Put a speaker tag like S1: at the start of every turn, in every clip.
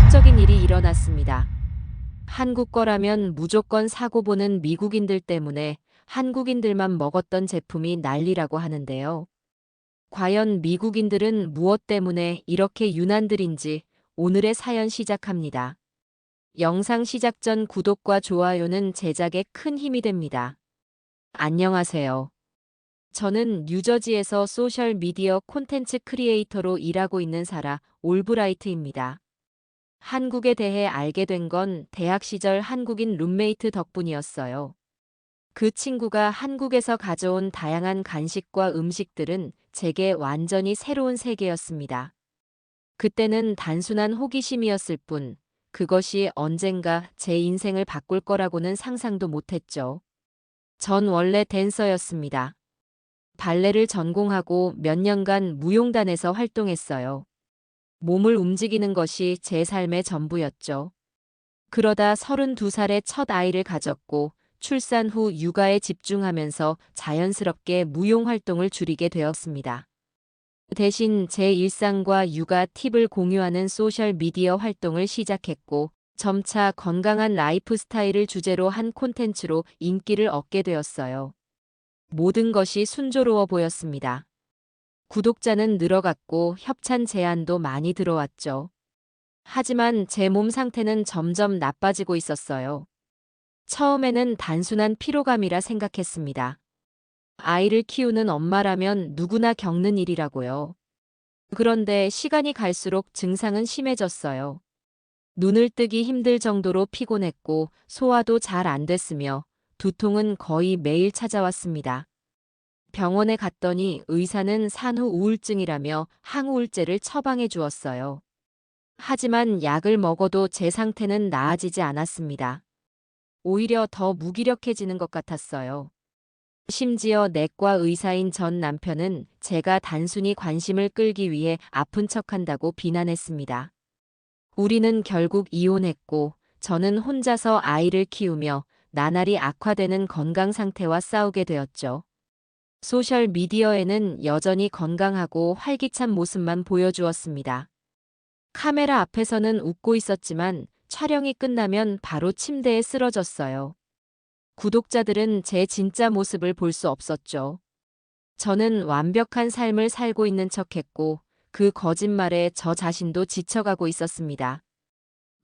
S1: 충격적인 일이 일어났습니다. 한국 거라면 무조건 사고 보는 미국인들 때문에 한국인들만 먹었던 제품이 난리라고 하는데요. 과연 미국인들은 무엇 때문에 이렇게 유난들인지 오늘의 사연 시작합니다. 영상 시작 전 구독과 좋아요는 제작에 큰 힘이 됩니다. 안녕하세요. 저는 뉴저지에서 소셜미디어 콘텐츠 크리에이터로 일하고 있는 사라 올브라이트입니다. 한국에 대해 알게 된 건 대학 시절 한국인 룸메이트 덕분이었어요. 그 친구가 한국에서 가져온 다양한 간식과 음식들은 제게 완전히 새로운 세계였습니다. 그때는 단순한 호기심이었을 뿐, 그것이 언젠가 제 인생을 바꿀 거라고는 상상도 못했죠. 전 원래 댄서였습니다. 발레를 전공하고 몇 년간 무용단에서 활동했어요. 몸을 움직이는 것이 제 삶의 전부였죠. 그러다 32살에 첫 아이를 가졌고 출산 후 육아에 집중하면서 자연스럽게 무용 활동을 줄이게 되었습니다. 대신 제 일상과 육아 팁을 공유하는 소셜 미디어 활동을 시작했고 점차 건강한 라이프 스타일을 주제로 한 콘텐츠로 인기를 얻게 되었어요. 모든 것이 순조로워 보였습니다. 구독자는 늘어갔고 협찬 제안도 많이 들어왔죠. 하지만 제 몸 상태는 점점 나빠지고 있었어요. 처음에는 단순한 피로감이라 생각했습니다. 아이를 키우는 엄마라면 누구나 겪는 일이라고요. 그런데 시간이 갈수록 증상은 심해졌어요. 눈을 뜨기 힘들 정도로 피곤했고 소화도 잘 안 됐으며 두통은 거의 매일 찾아왔습니다. 병원에 갔더니 의사는 산후 우울증이라며 항우울제를 처방해 주었어요. 하지만 약을 먹어도 제 상태는 나아지지 않았습니다. 오히려 더 무기력해지는 것 같았어요. 심지어 내과 의사인 전 남편은 제가 단순히 관심을 끌기 위해 아픈 척한다고 비난했습니다. 우리는 결국 이혼했고 저는 혼자서 아이를 키우며 나날이 악화되는 건강 상태와 싸우게 되었죠. 소셜 미디어에는 여전히 건강하고 활기찬 모습만 보여주었습니다. 카메라 앞에서는 웃고 있었지만 촬영이 끝나면 바로 침대에 쓰러졌어요. 구독자들은 제 진짜 모습을 볼 수 없었죠. 저는 완벽한 삶을 살고 있는 척했고 그 거짓말에 저 자신도 지쳐가고 있었습니다.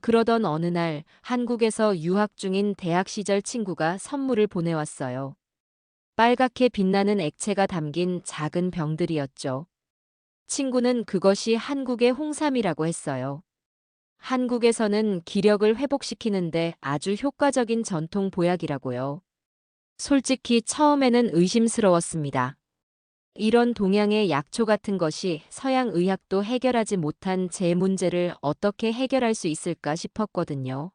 S1: 그러던 어느 날 한국에서 유학 중인 대학 시절 친구가 선물을 보내왔어요. 빨갛게 빛나는 액체가 담긴 작은 병들이었죠. 친구는 그것이 한국의 홍삼이라고 했어요. 한국에서는 기력을 회복시키는데 아주 효과적인 전통 보약이라고요. 솔직히 처음에는 의심스러웠습니다. 이런 동양의 약초 같은 것이 서양 의학도 해결하지 못한 제 문제를 어떻게 해결할 수 있을까 싶었거든요.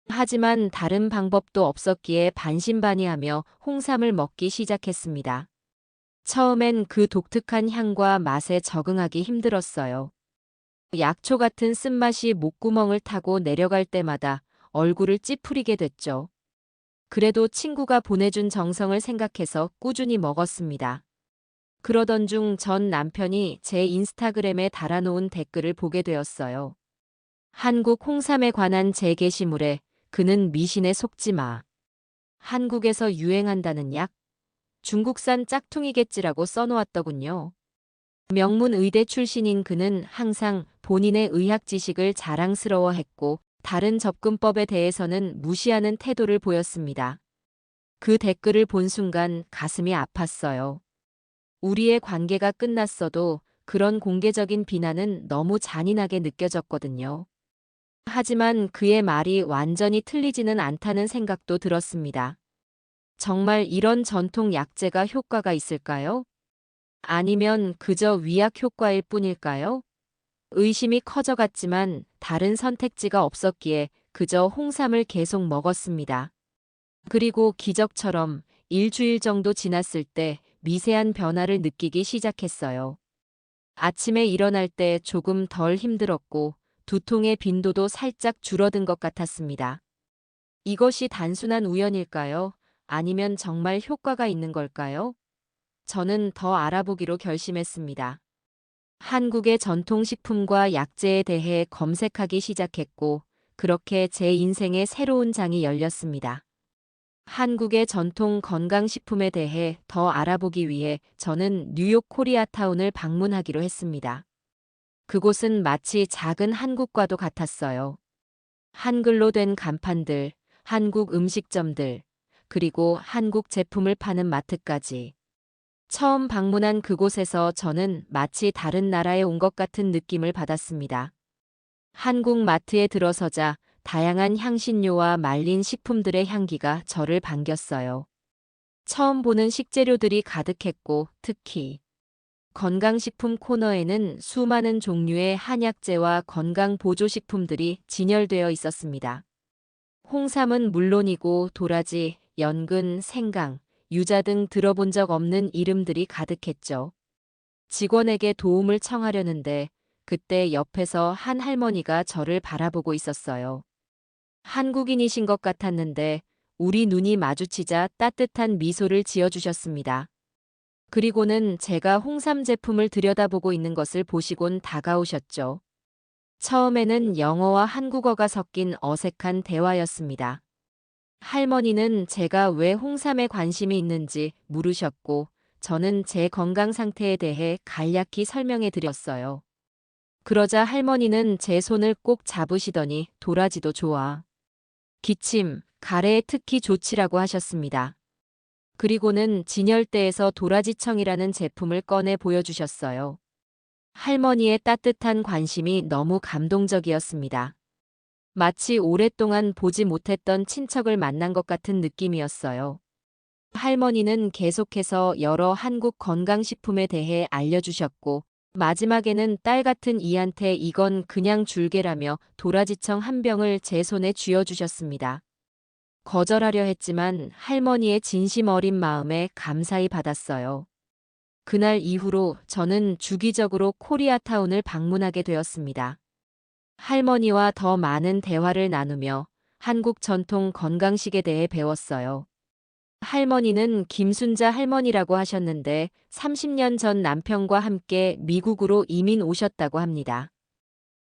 S1: 하지만 다른 방법도 없었기에 반신반의하며 홍삼을 먹기 시작했습니다. 처음엔 그 독특한 향과 맛에 적응하기 힘들었어요. 약초 같은 쓴맛이 목구멍을 타고 내려갈 때마다 얼굴을 찌푸리게 됐죠. 그래도 친구가 보내준 정성을 생각해서 꾸준히 먹었습니다. 그러던 중 전 남편이 제 인스타그램에 달아놓은 댓글을 보게 되었어요. 한국 홍삼에 관한 제 게시물에 그는 미신에 속지 마. 한국에서 유행한다는 약? 중국산 짝퉁이겠지라고 써놓았더군요. 명문 의대 출신인 그는 항상 본인의 의학 지식을 자랑스러워했고 다른 접근법에 대해서는 무시하는 태도를 보였습니다. 그 댓글을 본 순간 가슴이 아팠어요. 우리의 관계가 끝났어도 그런 공개적인 비난은 너무 잔인하게 느껴졌거든요. 하지만 그의 말이 완전히 틀리지는 않다는 생각도 들었습니다. 정말 이런 전통 약재가 효과가 있을까요? 아니면 그저 위약 효과일 뿐일까요? 의심이 커져갔지만 다른 선택지가 없었기에 그저 홍삼을 계속 먹었습니다. 그리고 기적처럼 일주일 정도 지났을 때 미세한 변화를 느끼기 시작했어요. 아침에 일어날 때 조금 덜 힘들었고 두통의 빈도도 살짝 줄어든 것 같았습니다. 이것이 단순한 우연일까요? 아니면 정말 효과가 있는 걸까요? 저는 더 알아보기로 결심했습니다. 한국의 전통식품과 약재에 대해 검색하기 시작했고, 그렇게 제 인생의 새로운 장이 열렸습니다. 한국의 전통 건강식품에 대해 더 알아보기 위해 저는 뉴욕 코리아타운을 방문하기로 했습니다. 그곳은 마치 작은 한국과도 같았어요. 한글로 된 간판들, 한국 음식점들, 그리고 한국 제품을 파는 마트까지. 처음 방문한 그곳에서 저는 마치 다른 나라에 온 것 같은 느낌을 받았습니다. 한국 마트에 들어서자 다양한 향신료와 말린 식품들의 향기가 저를 반겼어요. 처음 보는 식재료들이 가득했고, 특히 건강식품 코너에는 수많은 종류의 한약재와 건강 보조식품들이 진열되어 있었습니다. 홍삼은 물론이고 도라지, 연근, 생강, 유자 등 들어본 적 없는 이름들이 가득했죠. 직원에게 도움을 청하려는데 그때 옆에서 한 할머니가 저를 바라보고 있었어요. 한국인이신 것 같았는데 우리 눈이 마주치자 따뜻한 미소를 지어주셨습니다. 그리고는 제가 홍삼 제품을 들여다보고 있는 것을 보시곤 다가오셨죠. 처음에는 영어와 한국어가 섞인 어색한 대화였습니다. 할머니는 제가 왜 홍삼에 관심이 있는지 물으셨고, 저는 제 건강 상태에 대해 간략히 설명해 드렸어요. 그러자 할머니는 제 손을 꼭 잡으시더니 도라지도 좋아. 기침, 가래에 특히 좋지라고 하셨습니다. 그리고는 진열대에서 도라지청이라는 제품을 꺼내 보여주셨어요. 할머니의 따뜻한 관심이 너무 감동적이었습니다. 마치 오랫동안 보지 못했던 친척을 만난 것 같은 느낌이었어요. 할머니는 계속해서 여러 한국 건강식품에 대해 알려주셨고, 마지막에는 딸 같은 이한테 이건 그냥 줄게라며 도라지청 한 병을 제 손에 쥐어주셨습니다. 거절하려 했지만 할머니의 진심 어린 마음에 감사히 받았어요. 그날 이후로 저는 주기적으로 코리아타운을 방문하게 되었습니다. 할머니와 더 많은 대화를 나누며 한국 전통 건강식에 대해 배웠어요. 할머니는 김순자 할머니라고 하셨는데 30년 전 남편과 함께 미국으로 이민 오셨다고 합니다.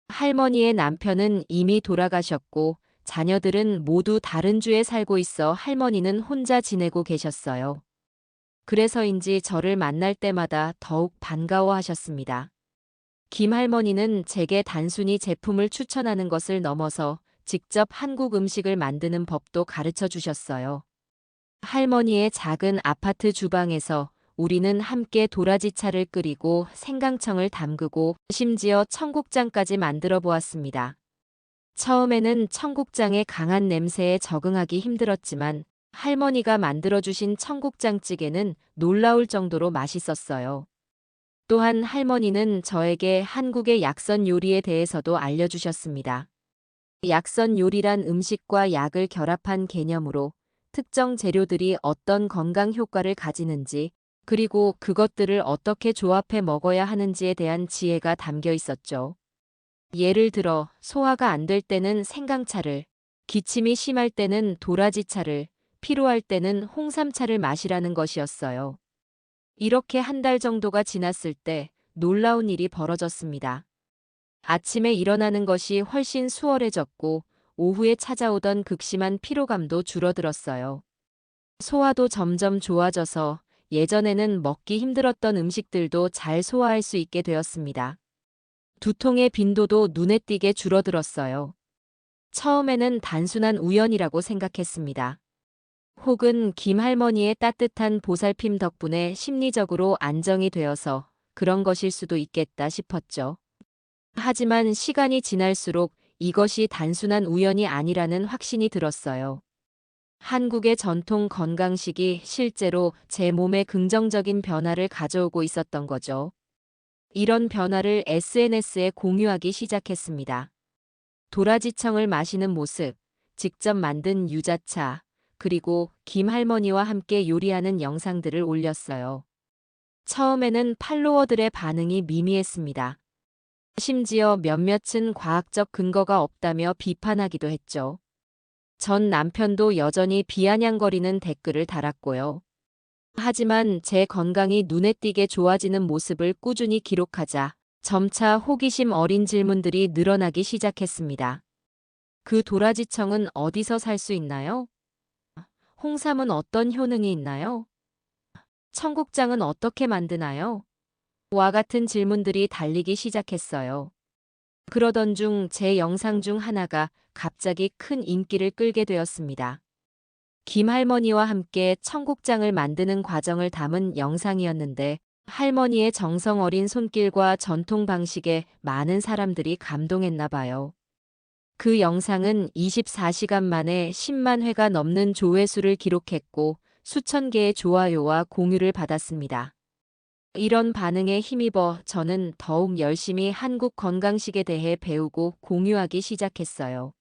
S1: 할머니의 남편은 이미 돌아가셨고 자녀들은 모두 다른 주에 살고 있어 할머니는 혼자 지내고 계셨어요. 그래서인지 저를 만날 때마다 더욱 반가워하셨습니다. 김 할머니는 제게 단순히 제품을 추천하는 것을 넘어서 직접 한국 음식을 만드는 법도 가르쳐 주셨어요. 할머니의 작은 아파트 주방에서 우리는 함께 도라지차를 끓이고 생강청을 담그고 심지어 청국장까지 만들어 보았습니다. 처음에는 청국장의 강한 냄새에 적응하기 힘들었지만 할머니가 만들어주신 청국장찌개는 놀라울 정도로 맛있었어요. 또한 할머니는 저에게 한국의 약선 요리에 대해서도 알려주셨습니다. 약선 요리란 음식과 약을 결합한 개념으로 특정 재료들이 어떤 건강 효과를 가지는지, 그리고 그것들을 어떻게 조합해 먹어야 하는지에 대한 지혜가 담겨 있었죠. 예를 들어 소화가 안 될 때는 생강차를, 기침이 심할 때는 도라지차를, 피로할 때는 홍삼차를 마시라는 것이었어요. 이렇게 한 달 정도가 지났을 때 놀라운 일이 벌어졌습니다. 아침에 일어나는 것이 훨씬 수월해졌고 오후에 찾아오던 극심한 피로감도 줄어들었어요. 소화도 점점 좋아져서 예전에는 먹기 힘들었던 음식들도 잘 소화할 수 있게 되었습니다. 두통의 빈도도 눈에 띄게 줄어들었어요. 처음에는 단순한 우연이라고 생각했습니다. 혹은 김 할머니의 따뜻한 보살핌 덕분에 심리적으로 안정이 되어서 그런 것일 수도 있겠다 싶었죠. 하지만 시간이 지날수록 이것이 단순한 우연이 아니라는 확신이 들었어요. 한국의 전통 건강식이 실제로 제 몸에 긍정적인 변화를 가져오고 있었던 거죠. 이런 변화를 SNS에 공유하기 시작했습니다. 도라지청을 마시는 모습, 직접 만든 유자차, 그리고 김 할머니와 함께 요리하는 영상들을 올렸어요. 처음에는 팔로워들의 반응이 미미했습니다. 심지어 몇몇은 과학적 근거가 없다며 비판하기도 했죠. 전 남편도 여전히 비아냥거리는 댓글을 달았고요. 하지만 제 건강이 눈에 띄게 좋아지는 모습을 꾸준히 기록하자 점차 호기심 어린 질문들이 늘어나기 시작했습니다. 그 도라지청은 어디서 살 수 있나요? 홍삼은 어떤 효능이 있나요? 청국장은 어떻게 만드나요? 와 같은 질문들이 달리기 시작했어요. 그러던 중 제 영상 중 하나가 갑자기 큰 인기를 끌게 되었습니다. 김할머니와 함께 청국장을 만드는 과정을 담은 영상이었는데 할머니의 정성 어린 손길과 전통 방식에 많은 사람들이 감동했나 봐요. 그 영상은 24시간 만에 10만 회가 넘는 조회수를 기록했고 수천 개의 좋아요와 공유를 받았습니다. 이런 반응에 힘입어 저는 더욱 열심히 한국 건강식에 대해 배우고 공유하기 시작했어요.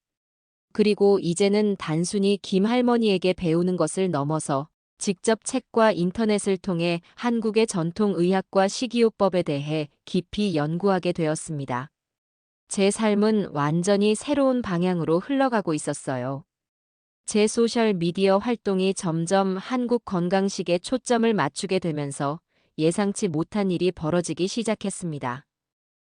S1: 그리고 이제는 단순히 김할머니에게 배우는 것을 넘어서 직접 책과 인터넷을 통해 한국의 전통 의학과 식이요법에 대해 깊이 연구하게 되었습니다. 제 삶은 완전히 새로운 방향으로 흘러가고 있었어요. 제 소셜 미디어 활동이 점점 한국 건강식에 초점을 맞추게 되면서 예상치 못한 일이 벌어지기 시작했습니다.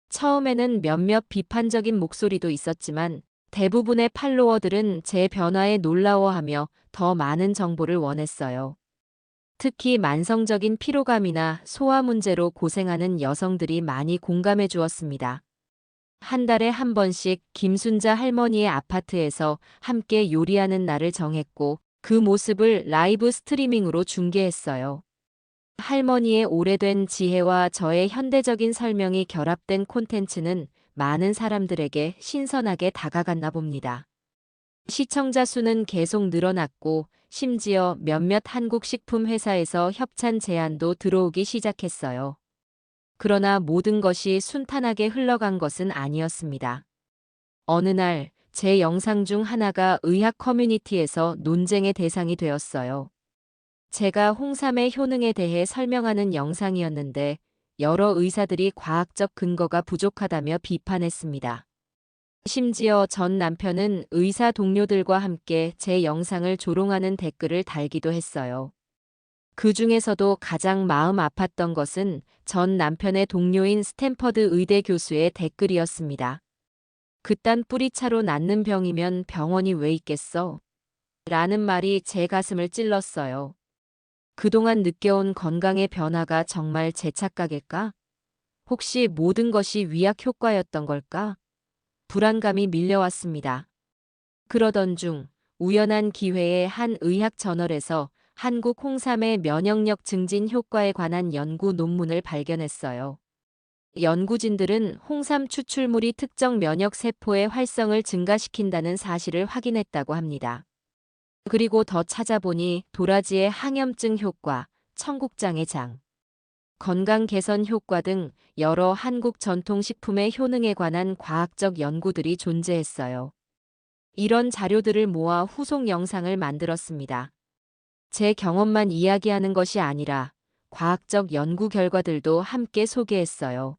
S1: 처음에는 몇몇 비판적인 목소리도 있었지만 대부분의 팔로워들은 제 변화에 놀라워하며 더 많은 정보를 원했어요. 특히 만성적인 피로감이나 소화 문제로 고생하는 여성들이 많이 공감해 주었습니다. 한 달에 한 번씩 김순자 할머니의 아파트에서 함께 요리하는 날을 정했고 그 모습을 라이브 스트리밍으로 중계했어요. 할머니의 오래된 지혜와 저의 현대적인 설명이 결합된 콘텐츠는 많은 사람들에게 신선하게 다가갔나 봅니다. 시청자 수는 계속 늘어났고 심지어 몇몇 한국 식품 회사에서 협찬 제안도 들어오기 시작했어요. 그러나 모든 것이 순탄하게 흘러간 것은 아니었습니다. 어느 날 제 영상 중 하나가 의학 커뮤니티에서 논쟁의 대상이 되었어요. 제가 홍삼의 효능에 대해 설명하는 영상이었는데 여러 의사들이 과학적 근거가 부족하다며 비판했습니다. 심지어 전 남편은 의사 동료들과 함께 제 영상을 조롱하는 댓글을 달기도 했어요. 그 중에서도 가장 마음 아팠던 것은 전 남편의 동료인 스탠퍼드 의대 교수의 댓글이었습니다. 그딴 뿌리차로 낫는 병이면 병원이 왜 있겠어? 라는 말이 제 가슴을 찔렀어요. 그동안 느껴온 건강의 변화가 정말 제 착각일까? 혹시 모든 것이 위약 효과였던 걸까? 불안감이 밀려왔습니다. 그러던 중 우연한 기회에 한 의학 저널에서 한국 홍삼의 면역력 증진 효과에 관한 연구 논문을 발견했어요. 연구진들은 홍삼 추출물이 특정 면역 세포의 활성을 증가시킨다는 사실을 확인했다고 합니다. 그리고 더 찾아보니 도라지의 항염증 효과, 청국장의 장, 건강 개선 효과 등 여러 한국 전통식품의 효능에 관한 과학적 연구들이 존재했어요. 이런 자료들을 모아 후속 영상을 만들었습니다. 제 경험만 이야기하는 것이 아니라 과학적 연구 결과들도 함께 소개했어요.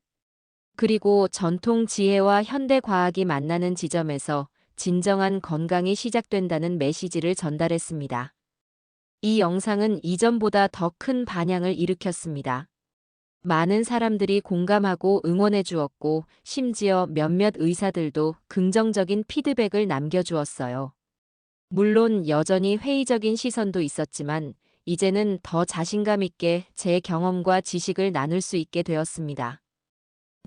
S1: 그리고 전통 지혜와 현대 과학이 만나는 지점에서 진정한 건강이 시작된다는 메시지를 전달했습니다. 이 영상은 이전보다 더 큰 반향을 일으켰습니다. 많은 사람들이 공감하고 응원해 주었고 심지어 몇몇 의사들도 긍정적인 피드백을 남겨주었어요. 물론 여전히 회의적인 시선도 있었지만 이제는 더 자신감 있게 제 경험과 지식을 나눌 수 있게 되었습니다.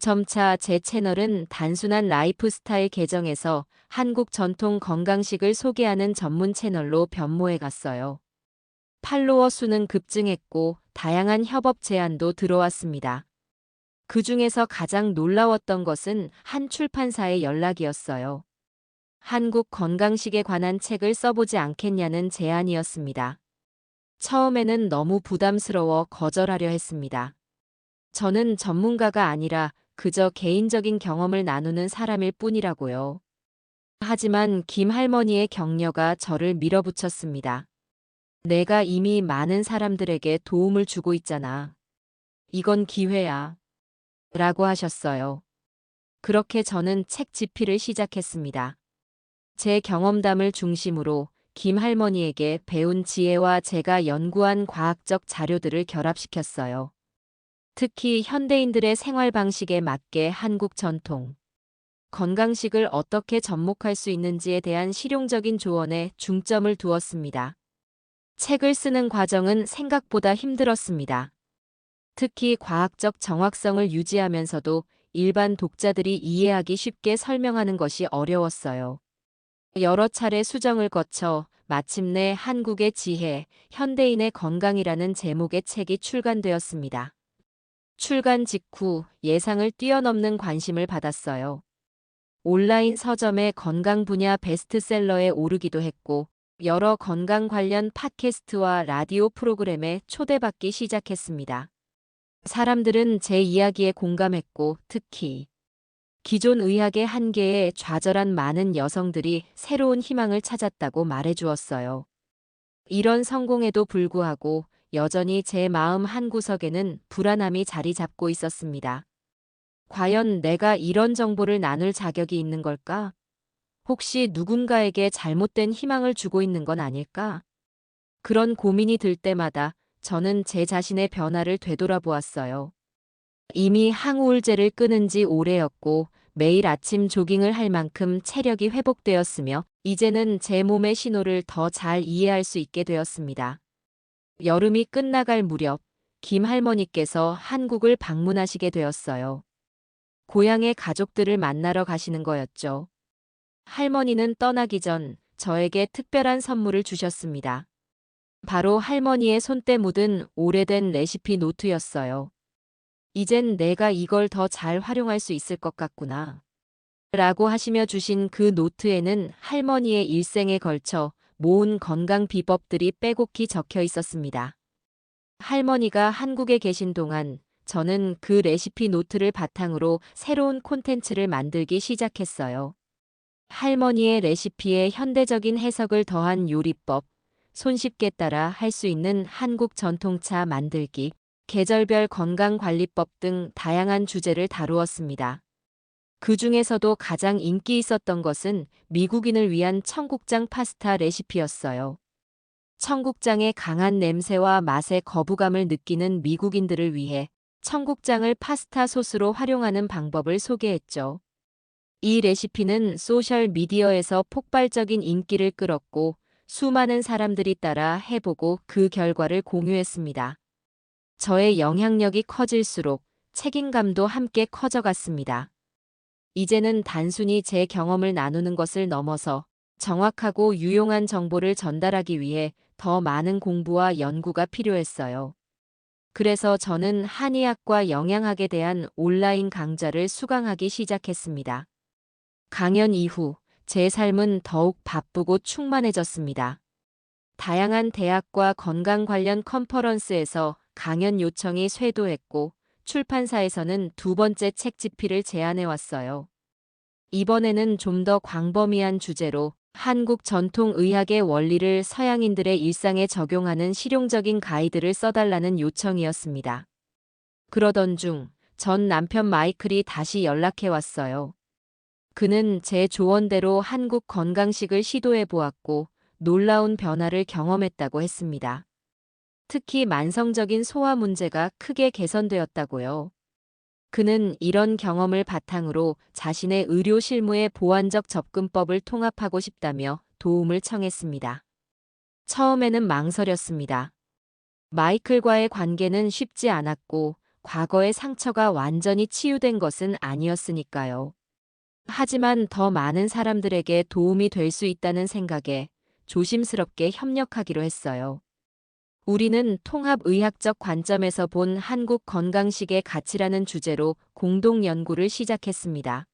S1: 점차 제 채널은 단순한 라이프스타일 계정에서 한국 전통 건강식을 소개하는 전문 채널로 변모해 갔어요. 팔로워 수는 급증했고 다양한 협업 제안도 들어왔습니다. 그 중에서 가장 놀라웠던 것은 한 출판사의 연락이었어요. 한국 건강식에 관한 책을 써보지 않겠냐는 제안이었습니다. 처음에는 너무 부담스러워 거절하려 했습니다. 저는 전문가가 아니라 그저 개인적인 경험을 나누는 사람일 뿐이라고요. 하지만 김 할머니의 격려가 저를 밀어붙였습니다. 내가 이미 많은 사람들에게 도움을 주고 있잖아. 이건 기회야. 라고 하셨어요. 그렇게 저는 책 집필을 시작했습니다. 제 경험담을 중심으로 김 할머니에게 배운 지혜와 제가 연구한 과학적 자료들을 결합시켰어요. 특히 현대인들의 생활 방식에 맞게 한국 전통 건강식을 어떻게 접목할 수 있는지에 대한 실용적인 조언에 중점을 두었습니다. 책을 쓰는 과정은 생각보다 힘들었습니다. 특히 과학적 정확성을 유지하면서도 일반 독자들이 이해하기 쉽게 설명하는 것이 어려웠어요. 여러 차례 수정을 거쳐 마침내 한국의 지혜, 현대인의 건강이라는 제목의 책이 출간되었습니다. 출간 직후 예상을 뛰어넘는 관심을 받았어요. 온라인 서점의 건강 분야 베스트셀러에 오르기도 했고, 여러 건강 관련 팟캐스트와 라디오 프로그램에 초대받기 시작했습니다. 사람들은 제 이야기에 공감했고, 특히 기존 의학의 한계에 좌절한 많은 여성들이 새로운 희망을 찾았다고 말해주었어요. 이런 성공에도 불구하고 여전히 제 마음 한구석에는 불안함이 자리 잡고 있었습니다. 과연 내가 이런 정보를 나눌 자격이 있는 걸까? 혹시 누군가에게 잘못된 희망을 주고 있는 건 아닐까? 그런 고민이 들 때마다 저는 제 자신의 변화를 되돌아보았어요. 이미 항우울제를 끊은 지 오래였고 매일 아침 조깅을 할 만큼 체력이 회복되었으며 이제는 제 몸의 신호를 더 잘 이해할 수 있게 되었습니다. 여름이 끝나갈 무렵 김 할머니께서 한국을 방문하시게 되었어요. 고향의 가족들을 만나러 가시는 거였죠. 할머니는 떠나기 전 저에게 특별한 선물을 주셨습니다. 바로 할머니의 손때 묻은 오래된 레시피 노트였어요. 이젠 내가 이걸 더 잘 활용할 수 있을 것 같구나. 라고 하시며 주신 그 노트에는 할머니의 일생에 걸쳐 모은 건강 비법들이 빼곡히 적혀 있었습니다. 할머니가 한국에 계신 동안 저는 그 레시피 노트를 바탕으로 새로운 콘텐츠를 만들기 시작했어요. 할머니의 레시피에 현대적인 해석을 더한 요리법, 손쉽게 따라 할 수 있는 한국 전통차 만들기, 계절별 건강관리법 등 다양한 주제를 다루었습니다. 그 중에서도 가장 인기 있었던 것은 미국인을 위한 청국장 파스타 레시피였어요. 청국장의 강한 냄새와 맛의 거부감을 느끼는 미국인들을 위해 청국장을 파스타 소스로 활용하는 방법을 소개했죠. 이 레시피는 소셜 미디어에서 폭발적인 인기를 끌었고 수많은 사람들이 따라 해보고 그 결과를 공유했습니다. 저의 영향력이 커질수록 책임감도 함께 커져갔습니다. 이제는 단순히 제 경험을 나누는 것을 넘어서 정확하고 유용한 정보를 전달하기 위해 더 많은 공부와 연구가 필요했어요. 그래서 저는 한의학과 영양학에 대한 온라인 강좌를 수강하기 시작했습니다. 강연 이후 제 삶은 더욱 바쁘고 충만해졌습니다. 다양한 대학과 건강 관련 컨퍼런스에서 강연 요청이 쇄도했고 출판사에서는 두 번째 책 집필을 제안해 왔어요. 이번에는 좀 더 광범위한 주제로 한국 전통 의학의 원리를 서양인들의 일상에 적용하는 실용적인 가이드를 써달라는 요청이었습니다. 그러던 중 전 남편 마이클이 다시 연락해 왔어요. 그는 제 조언대로 한국 건강식을 시도해 보았고 놀라운 변화를 경험했다고 했습니다. 특히 만성적인 소화 문제가 크게 개선되었다고요. 그는 이런 경험을 바탕으로 자신의 의료 실무의 보완적 접근법을 통합하고 싶다며 도움을 청했습니다. 처음에는 망설였습니다. 마이클과의 관계는 쉽지 않았고 과거의 상처가 완전히 치유된 것은 아니었으니까요. 하지만 더 많은 사람들에게 도움이 될 수 있다는 생각에 조심스럽게 협력하기로 했어요. 우리는 통합의학적 관점에서 본 한국 건강식의 가치라는 주제로 공동 연구를 시작했습니다.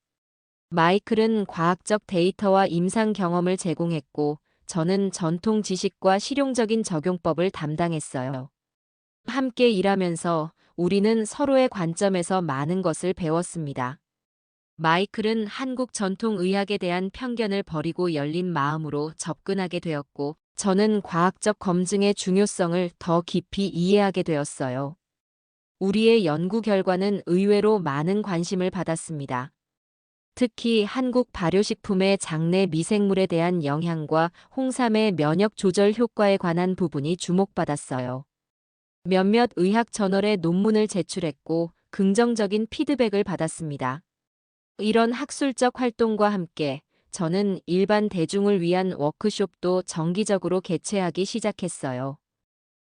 S1: 마이클은 과학적 데이터와 임상 경험을 제공했고, 저는 전통 지식과 실용적인 적용법을 담당했어요. 함께 일하면서 우리는 서로의 관점에서 많은 것을 배웠습니다. 마이클은 한국 전통의학에 대한 편견을 버리고 열린 마음으로 접근하게 되었고, 저는 과학적 검증의 중요성을 더 깊이 이해하게 되었어요. 우리의 연구 결과는 의외로 많은 관심을 받았습니다. 특히 한국 발효식품의 장내 미생물에 대한 영향과 홍삼의 면역 조절 효과에 관한 부분이 주목받았어요. 몇몇 의학 저널에 논문을 제출했고 긍정적인 피드백을 받았습니다. 이런 학술적 활동과 함께 저는 일반 대중을 위한 워크숍도 정기적으로 개최하기 시작했어요.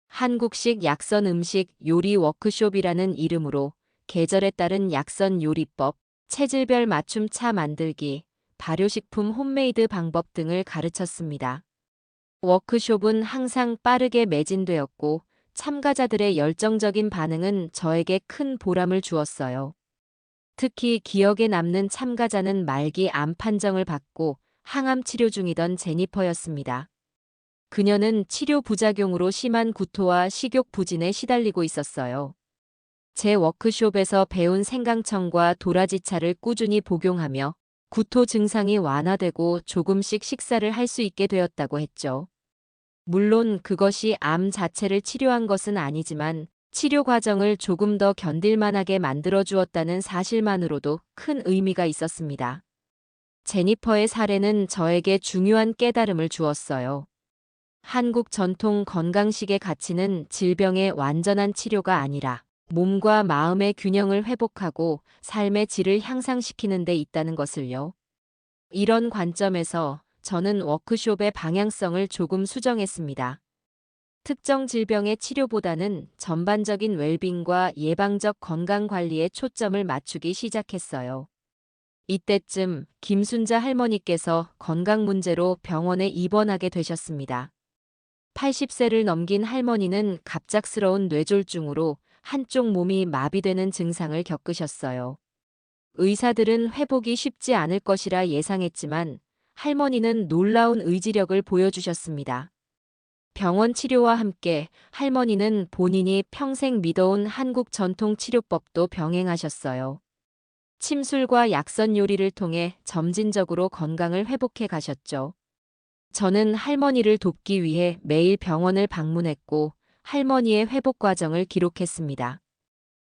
S1: 한국식 약선 음식 요리 워크숍이라는 이름으로 계절에 따른 약선 요리법, 체질별 맞춤 차 만들기, 발효식품 홈메이드 방법 등을 가르쳤습니다. 워크숍은 항상 빠르게 매진되었고 참가자들의 열정적인 반응은 저에게 큰 보람을 주었어요. 특히 기억에 남는 참가자는 말기 암 판정을 받고 항암 치료 중이던 제니퍼였습니다. 그녀는 치료 부작용으로 심한 구토와 식욕 부진에 시달리고 있었어요. 제 워크숍에서 배운 생강청과 도라지차를 꾸준히 복용하며 구토 증상이 완화되고 조금씩 식사를 할 수 있게 되었다고 했죠. 물론 그것이 암 자체를 치료한 것은 아니지만 치료 과정을 조금 더 견딜만하게 만들어 주었다는 사실만으로도 큰 의미가 있었습니다. 제니퍼의 사례는 저에게 중요한 깨달음을 주었어요. 한국 전통 건강식의 가치는 질병의 완전한 치료가 아니라 몸과 마음의 균형을 회복하고 삶의 질을 향상시키는 데 있다는 것을요. 이런 관점에서 저는 워크숍의 방향성을 조금 수정했습니다. 특정 질병의 치료보다는 전반적인 웰빙과 예방적 건강관리에 초점을 맞추기 시작했어요. 이때쯤 김순자 할머니께서 건강 문제로 병원에 입원하게 되셨습니다. 80세를 넘긴 할머니는 갑작스러운 뇌졸중으로 한쪽 몸이 마비되는 증상을 겪으셨어요. 의사들은 회복이 쉽지 않을 것이라 예상했지만 할머니는 놀라운 의지력을 보여주셨습니다. 병원 치료와 함께 할머니는 본인이 평생 믿어온 한국 전통 치료법도 병행하셨어요. 침술과 약선 요리를 통해 점진적으로 건강을 회복해 가셨죠. 저는 할머니를 돕기 위해 매일 병원을 방문했고 할머니의 회복 과정을 기록했습니다.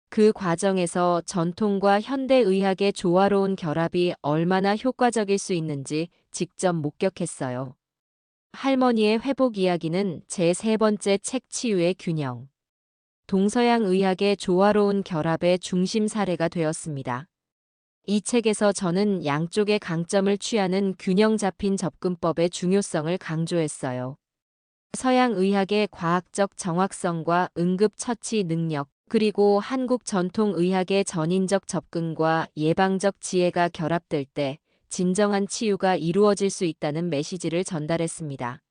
S1: 그 과정에서 전통과 현대의학의 조화로운 결합이 얼마나 효과적일 수 있는지 직접 목격했어요. 할머니의 회복 이야기는 제 세 번째 책 치유의 균형. 동서양 의학의 조화로운 결합의 중심 사례가 되었습니다. 이 책에서 저는 양쪽의 강점을 취하는 균형 잡힌 접근법의 중요성을 강조했어요. 서양 의학의 과학적 정확성과 응급처치 능력, 그리고 한국 전통 의학의 전인적 접근과 예방적 지혜가 결합될 때 진정한 치유가 이루어질 수 있다는 메시지를 전달했습니다.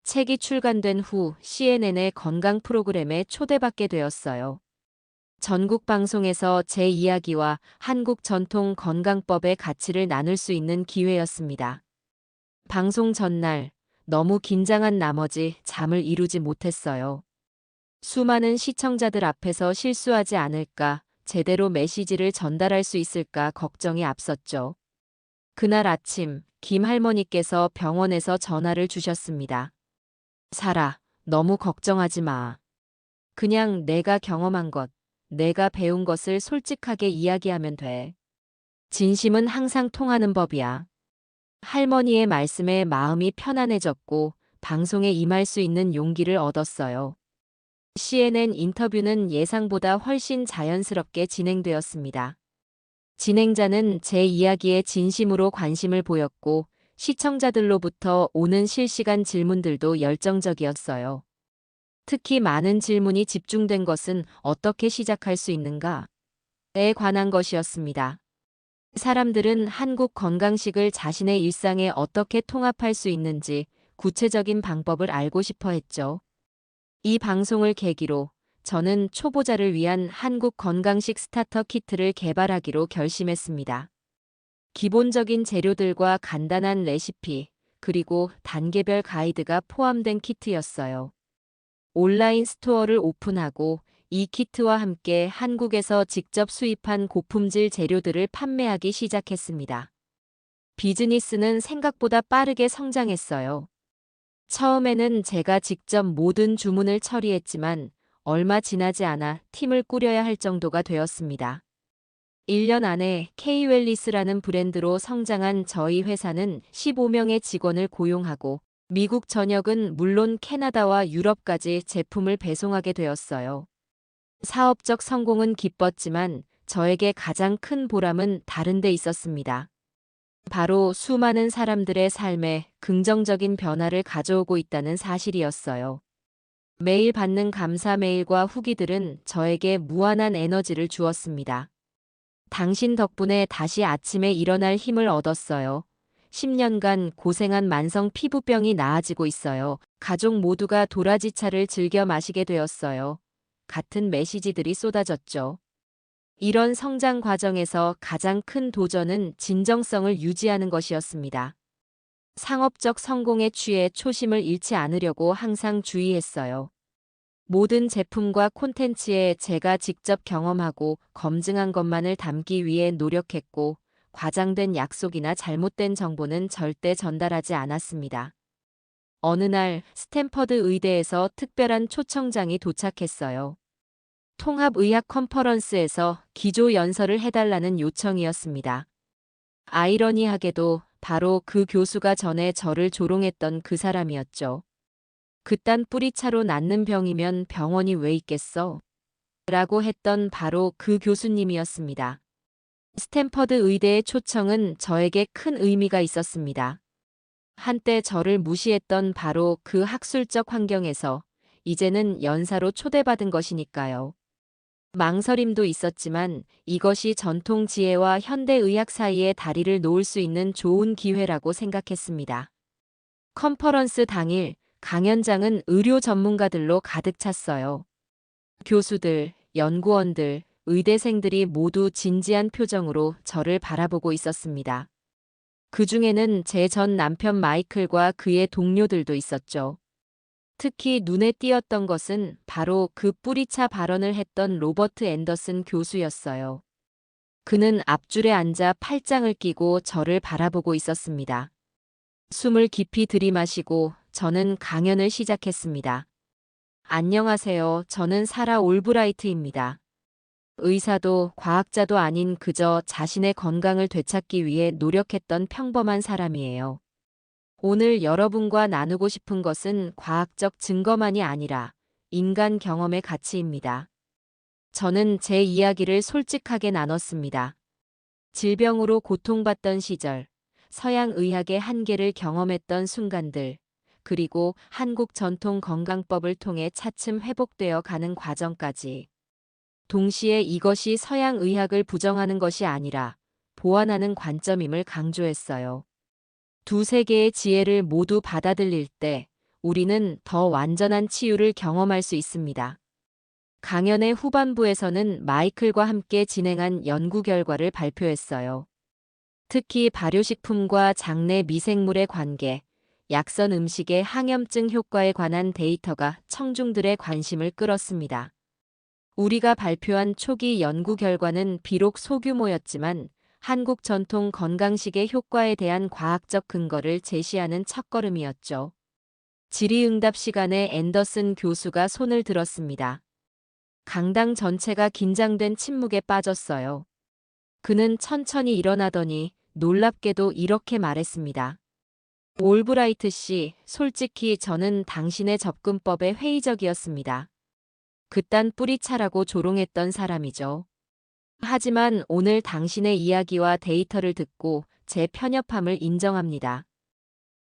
S1: 책이 출간된 후 CNN의 건강 프로그램에 초대받게 되었어요. 전국 방송에서 제 이야기와 한국 전통 건강법의 가치를 나눌 수 있는 기회였습니다. 방송 전날 너무 긴장한 나머지 잠을 이루지 못했어요. 수많은 시청자들 앞에서 실수하지 않을까, 제대로 메시지를 전달할 수 있을까 걱정이 앞섰죠. 그날 아침 김 할머니께서 병원에서 전화를 주셨습니다. 사라, 너무 걱정하지 마. 그냥 내가 경험한 것, 내가 배운 것을 솔직하게 이야기하면 돼. 진심은 항상 통하는 법이야. 할머니의 말씀에 마음이 편안해졌고 방송에 임할 수 있는 용기를 얻었어요. CNN 인터뷰는 예상보다 훨씬 자연스럽게 진행되었습니다. 진행자는 제 이야기에 진심으로 관심을 보였고 시청자들로부터 오는 실시간 질문들도 열정적이었어요. 특히 많은 질문이 집중된 것은 어떻게 시작할 수 있는가? 에 관한 것이었습니다. 사람들은 한국 건강식을 자신의 일상에 어떻게 통합할 수 있는지 구체적인 방법을 알고 싶어 했죠. 이 방송을 계기로 저는 초보자를 위한 한국 건강식 스타터 키트를 개발하기로 결심했습니다. 기본적인 재료들과 간단한 레시피, 그리고 단계별 가이드가 포함된 키트였어요. 온라인 스토어를 오픈하고 이 키트와 함께 한국에서 직접 수입한 고품질 재료들을 판매하기 시작했습니다. 비즈니스는 생각보다 빠르게 성장했어요. 처음에는 제가 직접 모든 주문을 처리했지만 얼마 지나지 않아 팀을 꾸려야 할 정도가 되었습니다. 1년 안에 K웰리스라는 브랜드로 성장한 저희 회사는 15명의 직원을 고용하고 미국 전역은 물론 캐나다와 유럽까지 제품을 배송하게 되었어요. 사업적 성공은 기뻤지만 저에게 가장 큰 보람은 다른 데 있었습니다. 바로 수많은 사람들의 삶에 긍정적인 변화를 가져오고 있다는 사실이었어요. 매일 받는 감사 메일과 후기들은 저에게 무한한 에너지를 주었습니다. 당신 덕분에 다시 아침에 일어날 힘을 얻었어요. 10년간 고생한 만성 피부병이 나아지고 있어요. 가족 모두가 도라지차를 즐겨 마시게 되었어요. 같은 메시지들이 쏟아졌죠. 이런 성장 과정에서 가장 큰 도전은 진정성을 유지하는 것이었습니다. 상업적 성공에 취해 초심을 잃지 않으려고 항상 주의했어요. 모든 제품과 콘텐츠에 제가 직접 경험하고 검증한 것만을 담기 위해 노력했고, 과장된 약속이나 잘못된 정보는 절대 전달하지 않았습니다. 어느 날 스탠퍼드 의대에서 특별한 초청장이 도착했어요. 통합의학 컨퍼런스에서 기조 연설을 해달라는 요청이었습니다. 아이러니하게도 바로 그 교수가 전에 저를 조롱했던 그 사람이었죠. 그딴 뿌리차로 낫는 병이면 병원이 왜 있겠어? 라고 했던 바로 그 교수님이었습니다. 스탠퍼드 의대의 초청은 저에게 큰 의미가 있었습니다. 한때 저를 무시했던 바로 그 학술적 환경에서 이제는 연사로 초대받은 것이니까요. 망설임도 있었지만 이것이 전통 지혜와 현대의학 사이에 다리를 놓을 수 있는 좋은 기회라고 생각했습니다. 컨퍼런스 당일 강연장은 의료 전문가들로 가득 찼어요. 교수들, 연구원들, 의대생들이 모두 진지한 표정으로 저를 바라보고 있었습니다. 그 중에는 제 전 남편 마이클과 그의 동료들도 있었죠. 특히 눈에 띄었던 것은 바로 그 뿌리차 발언을 했던 로버트 앤더슨 교수였어요. 그는 앞줄에 앉아 팔짱을 끼고 저를 바라보고 있었습니다. 숨을 깊이 들이마시고 저는 강연을 시작했습니다. 안녕하세요. 저는 사라 올브라이트입니다. 의사도 과학자도 아닌 그저 자신의 건강을 되찾기 위해 노력했던 평범한 사람이에요. 오늘 여러분과 나누고 싶은 것은 과학적 증거만이 아니라 인간 경험의 가치입니다. 저는 제 이야기를 솔직하게 나눴습니다. 질병으로 고통받던 시절, 서양 의학의 한계를 경험했던 순간들, 그리고 한국 전통 건강법을 통해 차츰 회복되어 가는 과정까지. 동시에 이것이 서양 의학을 부정하는 것이 아니라 보완하는 관점임을 강조했어요. 두 세계의 지혜를 모두 받아들일 때 우리는 더 완전한 치유를 경험할 수 있습니다. 강연의 후반부에서는 마이클과 함께 진행한 연구 결과를 발표했어요. 특히 발효식품과 장내 미생물의 관계, 약선 음식의 항염증 효과에 관한 데이터가 청중들의 관심을 끌었습니다. 우리가 발표한 초기 연구 결과는 비록 소규모였지만 한국 전통 건강식의 효과에 대한 과학적 근거를 제시하는 첫걸음이었죠. 질의응답 시간에 앤더슨 교수가 손을 들었습니다. 강당 전체가 긴장된 침묵에 빠졌어요. 그는 천천히 일어나더니 놀랍게도 이렇게 말했습니다. 올브라이트 씨, 솔직히 저는 당신의 접근법에 회의적이었습니다. 그딴 뿌리차라고 조롱했던 사람이죠. 하지만 오늘 당신의 이야기와 데이터를 듣고 제 편협함을 인정합니다.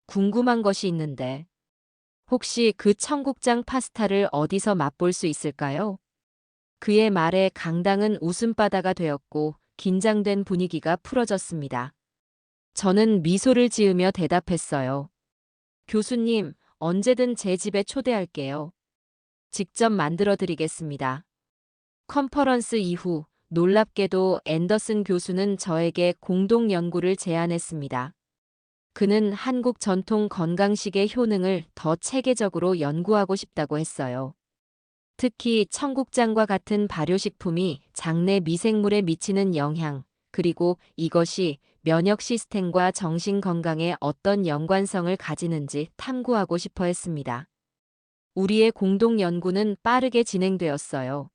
S1: 궁금한 것이 있는데, 혹시 그 청국장 파스타를 어디서 맛볼 수 있을까요? 그의 말에 강당은 웃음바다가 되었고 긴장된 분위기가 풀어졌습니다. 저는 미소를 지으며 대답했어요. 교수님, 언제든 제 집에 초대할게요. 직접 만들어 드리겠습니다. 컨퍼런스 이후 놀랍게도 앤더슨 교수는 저에게 공동 연구를 제안했습니다. 그는 한국 전통 건강식의 효능을 더 체계적으로 연구하고 싶다고 했어요. 특히 청국장과 같은 발효식품이 장내 미생물에 미치는 영향, 그리고 이것이 면역 시스템과 정신 건강에 어떤 연관성을 가지는지 탐구하고 싶어 했습니다. 우리의 공동 연구는 빠르게 진행되었어요.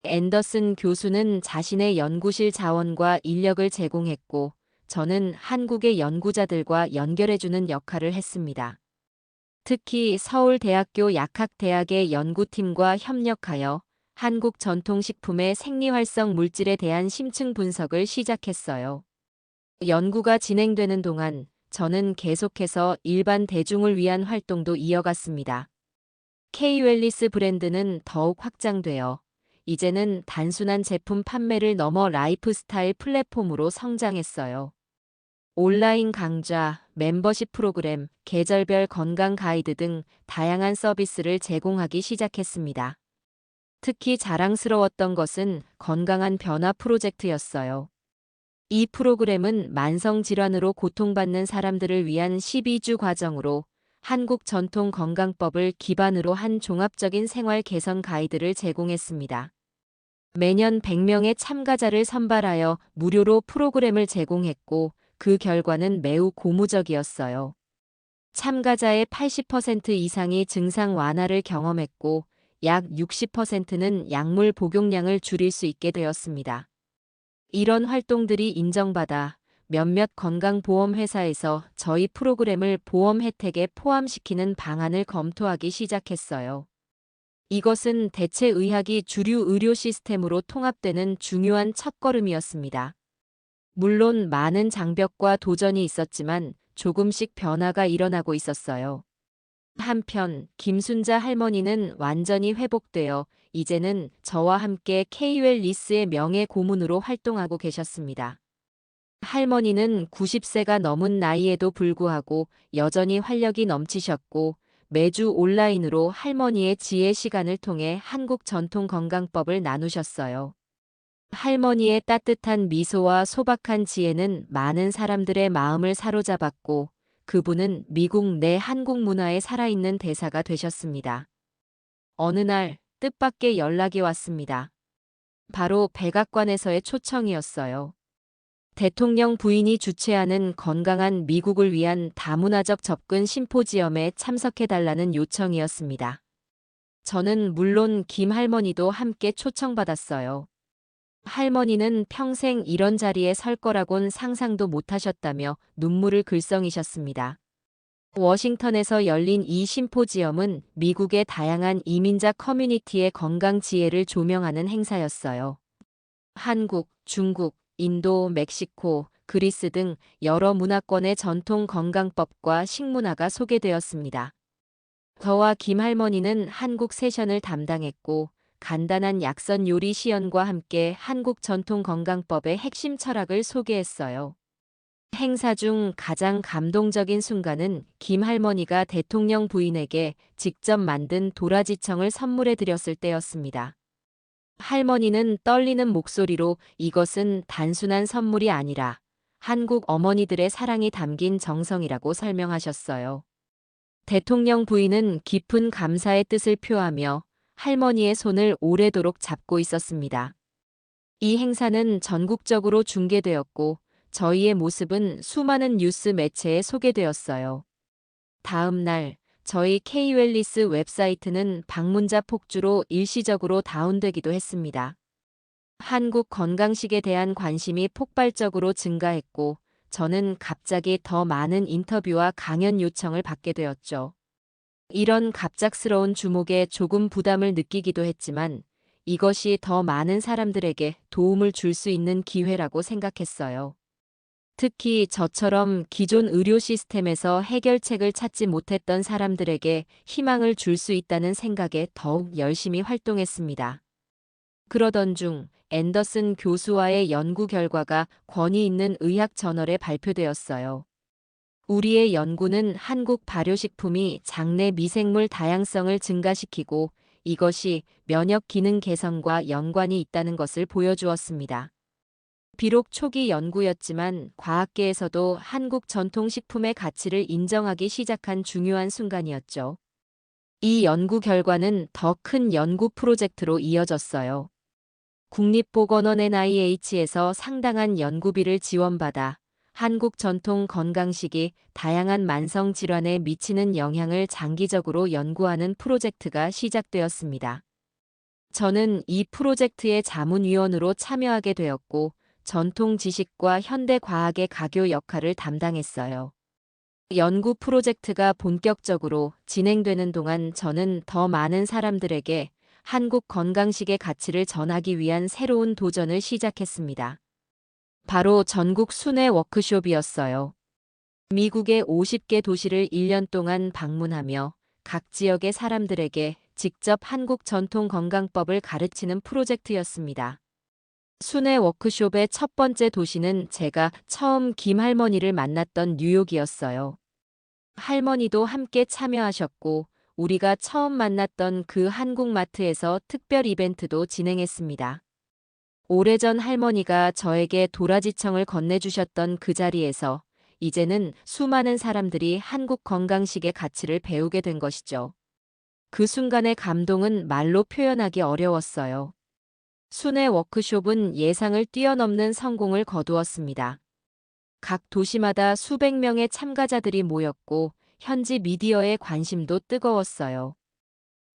S1: 앤더슨 교수는 자신의 연구실 자원과 인력을 제공했고, 저는 한국의 연구자들과 연결해주는 역할을 했습니다. 특히 서울대학교 약학대학의 연구팀과 협력하여 한국 전통식품의 생리활성 물질에 대한 심층 분석을 시작했어요. 연구가 진행되는 동안 저는 계속해서 일반 대중을 위한 활동도 이어갔습니다. K-웰리스 브랜드는 더욱 확장되어 이제는 단순한 제품 판매를 넘어 라이프스타일 플랫폼으로 성장했어요. 온라인 강좌, 멤버십 프로그램, 계절별 건강 가이드 등 다양한 서비스를 제공하기 시작했습니다. 특히 자랑스러웠던 것은 건강한 변화 프로젝트였어요. 이 프로그램은 만성질환으로 고통받는 사람들을 위한 12주 과정으로 한국 전통 건강법을 기반으로 한 종합적인 생활 개선 가이드를 제공했습니다. 매년 100명의 참가자를 선발하여 무료로 프로그램을 제공했고 그 결과는 매우 고무적이었어요. 참가자의 80% 이상이 증상 완화를 경험했고 약 60%는 약물 복용량을 줄일 수 있게 되었습니다. 이런 활동들이 인정받아 몇몇 건강보험회사에서 저희 프로그램을 보험 혜택에 포함시키는 방안을 검토하기 시작했어요. 이것은 대체 의학이 주류 의료 시스템으로 통합되는 중요한 첫걸음이었습니다. 물론 많은 장벽과 도전이 있었지만 조금씩 변화가 일어나고 있었어요. 한편 김순자 할머니는 완전히 회복되어 이제는 저와 함께 K-웰리스의 명예 고문으로 활동하고 계셨습니다. 할머니는 90세가 넘은 나이에도 불구하고 여전히 활력이 넘치셨고 매주 온라인으로 할머니의 지혜 시간을 통해 한국 전통 건강법을 나누셨어요. 할머니의 따뜻한 미소와 소박한 지혜는 많은 사람들의 마음을 사로잡았고 그분은 미국 내 한국 문화에 살아있는 대사가 되셨습니다. 어느 날 뜻밖의 연락이 왔습니다. 바로 백악관에서의 초청이었어요. 대통령 부인이 주최하는 건강한 미국을 위한 다문화적 접근 심포지엄에 참석해달라는 요청이었습니다. 저는 물론 김 할머니도 함께 초청받았어요. 할머니는 평생 이런 자리에 설 거라곤 상상도 못하셨다며 눈물을 글썽이셨습니다. 워싱턴에서 열린 이 심포지엄은 미국의 다양한 이민자 커뮤니티의 건강 지혜를 조명하는 행사였어요. 한국, 중국, 인도, 멕시코, 그리스 등 여러 문화권의 전통 건강법과 식문화가 소개되었습니다. 저와 김 할머니는 한국 세션을 담당했고 간단한 약선 요리 시연과 함께 한국 전통 건강법의 핵심 철학을 소개했어요. 행사 중 가장 감동적인 순간은 김 할머니가 대통령 부인에게 직접 만든 도라지청을 선물해 드렸을 때였습니다. 할머니는 떨리는 목소리로 이것은 단순한 선물이 아니라 한국 어머니들의 사랑이 담긴 정성이라고 설명하셨어요. 대통령 부인은 깊은 감사의 뜻을 표하며 할머니의 손을 오래도록 잡고 있었습니다. 이 행사는 전국적으로 중계되었고 저희의 모습은 수많은 뉴스 매체에 소개되었어요. 다음 날 저희 K-웰리스 웹사이트는 방문자 폭주로 일시적으로 다운되기도 했습니다. 한국 건강식에 대한 관심이 폭발적으로 증가했고 저는 갑자기 더 많은 인터뷰와 강연 요청을 받게 되었죠. 이런 갑작스러운 주목에 조금 부담을 느끼기도 했지만 이것이 더 많은 사람들에게 도움을 줄 수 있는 기회라고 생각했어요. 특히 저처럼 기존 의료 시스템에서 해결책을 찾지 못했던 사람들에게 희망을 줄 수 있다는 생각에 더욱 열심히 활동했습니다. 그러던 중 앤더슨 교수와의 연구 결과가 권위 있는 의학 저널에 발표되었어요. 우리의 연구는 한국 발효식품이 장내 미생물 다양성을 증가시키고 이것이 면역 기능 개선과 연관이 있다는 것을 보여주었습니다. 비록 초기 연구였지만 과학계에서도 한국 전통식품의 가치를 인정하기 시작한 중요한 순간이었죠. 이 연구 결과는 더 큰 연구 프로젝트로 이어졌어요. 국립보건원 NIH에서 상당한 연구비를 지원받아 한국 전통 건강식이 다양한 만성 질환에 미치는 영향을 장기적으로 연구하는 프로젝트가 시작되었습니다. 저는 이 프로젝트의 자문위원으로 참여하게 되었고 전통 지식과 현대 과학의 가교 역할을 담당했어요. 연구 프로젝트가 본격적으로 진행되는 동안 저는 더 많은 사람들에게 한국 건강식의 가치를 전하기 위한 새로운 도전을 시작했습니다. 바로 전국 순회 워크숍이었어요. 미국의 50개 도시를 1년 동안 방문하며 각 지역의 사람들에게 직접 한국 전통 건강법을 가르치는 프로젝트였습니다. 순회 워크숍의 첫 번째 도시는 제가 처음 김 할머니를 만났던 뉴욕이었어요. 할머니도 함께 참여하셨고, 우리가 처음 만났던 그 한국 마트에서 특별 이벤트도 진행했습니다. 오래전 할머니가 저에게 도라지청을 건네주셨던 그 자리에서 이제는 수많은 사람들이 한국 건강식의 가치를 배우게 된 것이죠. 그 순간의 감동은 말로 표현하기 어려웠어요. 순회 워크숍은 예상을 뛰어넘는 성공을 거두었습니다. 각 도시마다 수백 명의 참가자들이 모였고 현지 미디어의 관심도 뜨거웠어요.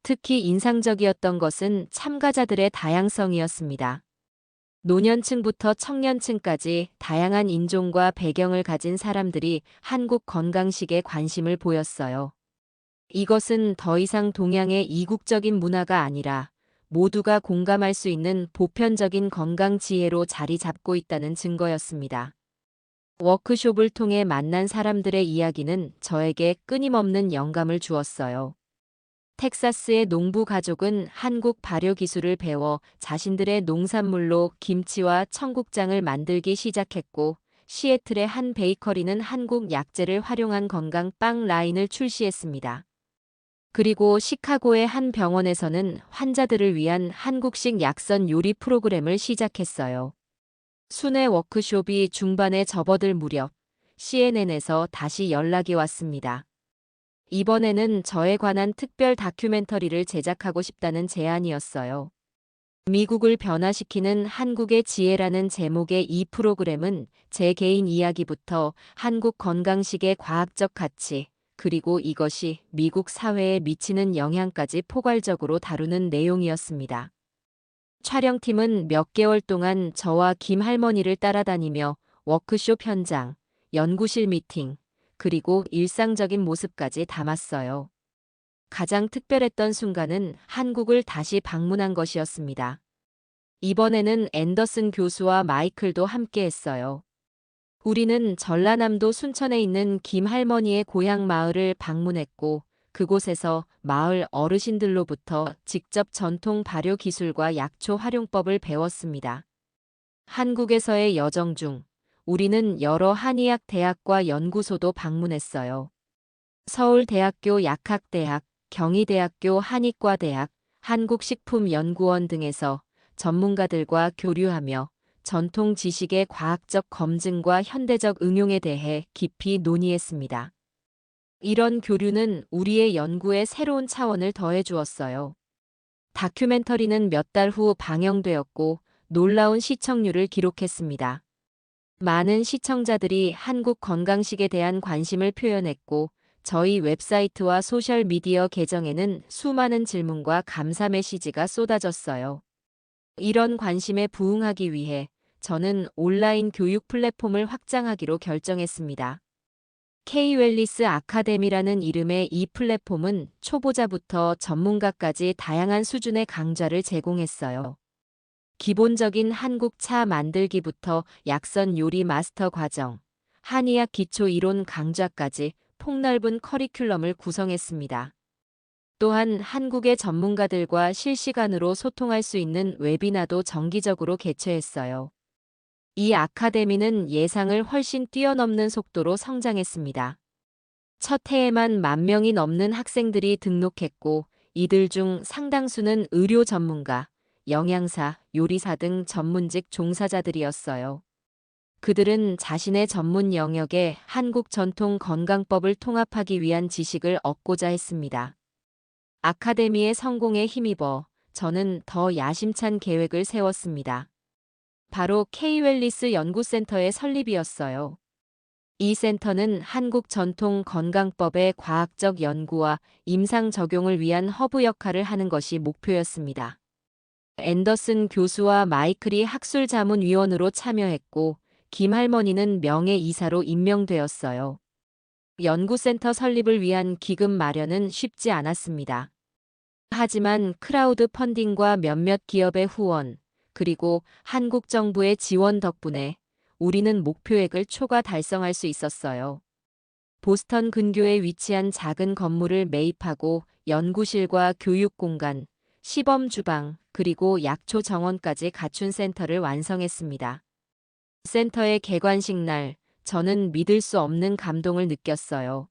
S1: 특히 인상적이었던 것은 참가자들의 다양성이었습니다. 노년층부터 청년층까지 다양한 인종과 배경을 가진 사람들이 한국 건강식에 관심을 보였어요. 이것은 더 이상 동양의 이국적인 문화가 아니라 모두가 공감할 수 있는 보편적인 건강 지혜로 자리 잡고 있다는 증거였습니다. 워크숍을 통해 만난 사람들의 이야기는 저에게 끊임없는 영감을 주었어요. 텍사스의 농부 가족은 한국 발효 기술을 배워 자신들의 농산물로 김치와 청국장을 만들기 시작했고, 시애틀의 한 베이커리는 한국 약재를 활용한 건강 빵 라인을 출시했습니다. 그리고 시카고의 한 병원에서는 환자들을 위한 한국식 약선 요리 프로그램을 시작했어요. 순회 워크숍이 중반에 접어들 무렵 CNN에서 다시 연락이 왔습니다. 이번에는 저에 관한 특별 다큐멘터리를 제작하고 싶다는 제안이었어요. 미국을 변화시키는 한국의 지혜라는 제목의 이 프로그램은 제 개인 이야기부터 한국 건강식의 과학적 가치, 그리고 이것이 미국 사회에 미치는 영향까지 포괄적으로 다루는 내용이었습니다. 촬영팀은 몇 개월 동안 저와 김 할머니를 따라다니며 워크숍 현장, 연구실 미팅, 그리고 일상적인 모습까지 담았어요. 가장 특별했던 순간은 한국을 다시 방문한 것이었습니다. 이번에는 앤더슨 교수와 마이클도 함께 했어요. 우리는 전라남도 순천에 있는 김 할머니의 고향 마을을 방문했고, 그곳에서 마을 어르신들로부터 직접 전통 발효 기술과 약초 활용법을 배웠습니다. 한국에서의 여정 중 우리는 여러 한의학 대학과 연구소도 방문했어요. 서울대학교 약학대학, 경희대학교 한의과대학, 한국식품연구원 등에서 전문가들과 교류하며 전통 지식의 과학적 검증과 현대적 응용에 대해 깊이 논의했습니다. 이런 교류는 우리의 연구에 새로운 차원을 더해 주었어요. 다큐멘터리는 몇 달 후 방영되었고 놀라운 시청률을 기록했습니다. 많은 시청자들이 한국 건강식에 대한 관심을 표현했고, 저희 웹사이트와 소셜미디어 계정에는 수많은 질문과 감사 메시지가 쏟아졌어요. 이런 관심에 부응하기 위해 저는 온라인 교육 플랫폼을 확장하기로 결정했습니다. K-웰리스 아카데미라는 이름의 이 플랫폼은 초보자부터 전문가까지 다양한 수준의 강좌를 제공했어요. 기본적인 한국 차 만들기부터 약선 요리 마스터 과정, 한의학 기초 이론 강좌까지 폭넓은 커리큘럼을 구성했습니다. 또한 한국의 전문가들과 실시간으로 소통할 수 있는 웨비나도 정기적으로 개최했어요. 이 아카데미는 예상을 훨씬 뛰어넘는 속도로 성장했습니다. 첫 해에만 10,000명이 넘는 학생들이 등록했고, 이들 중 상당수는 의료 전문가, 영양사, 요리사 등 전문직 종사자들이었어요. 그들은 자신의 전문 영역에 한국 전통 건강법을 통합하기 위한 지식을 얻고자 했습니다. 아카데미의 성공에 힘입어 저는 더 야심찬 계획을 세웠습니다. 바로 K-웰리스 연구센터의 설립이었어요. 이 센터는 한국 전통 건강법의 과학적 연구와 임상 적용을 위한 허브 역할을 하는 것이 목표였습니다. 앤더슨 교수와 마이클이 학술자문위원으로 참여했고, 김 할머니는 명예이사로 임명되었어요. 연구센터 설립을 위한 기금 마련은 쉽지 않았습니다. 하지만 크라우드 펀딩과 몇몇 기업의 후원, 그리고 한국 정부의 지원 덕분에 우리는 목표액을 초과 달성할 수 있었어요. 보스턴 근교에 위치한 작은 건물을 매입하고 연구실과 교육 공간, 시범 주방, 그리고 약초 정원까지 갖춘 센터를 완성했습니다. 센터의 개관식 날, 저는 믿을 수 없는 감동을 느꼈어요.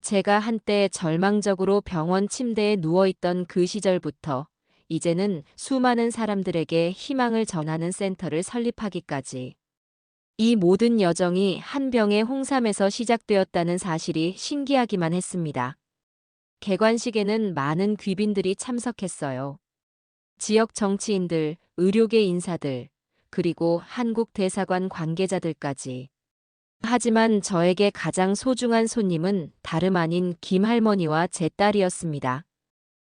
S1: 제가 한때 절망적으로 병원 침대에 누워있던 그 시절부터 이제는 수많은 사람들에게 희망을 전하는 센터를 설립하기까지. 이 모든 여정이 한 병의 홍삼에서 시작되었다는 사실이 신기하기만 했습니다. 개관식에는 많은 귀빈들이 참석했어요. 지역 정치인들, 의료계 인사들, 그리고 한국 대사관 관계자들까지. 하지만 저에게 가장 소중한 손님은 다름 아닌 김 할머니와 제 딸이었습니다.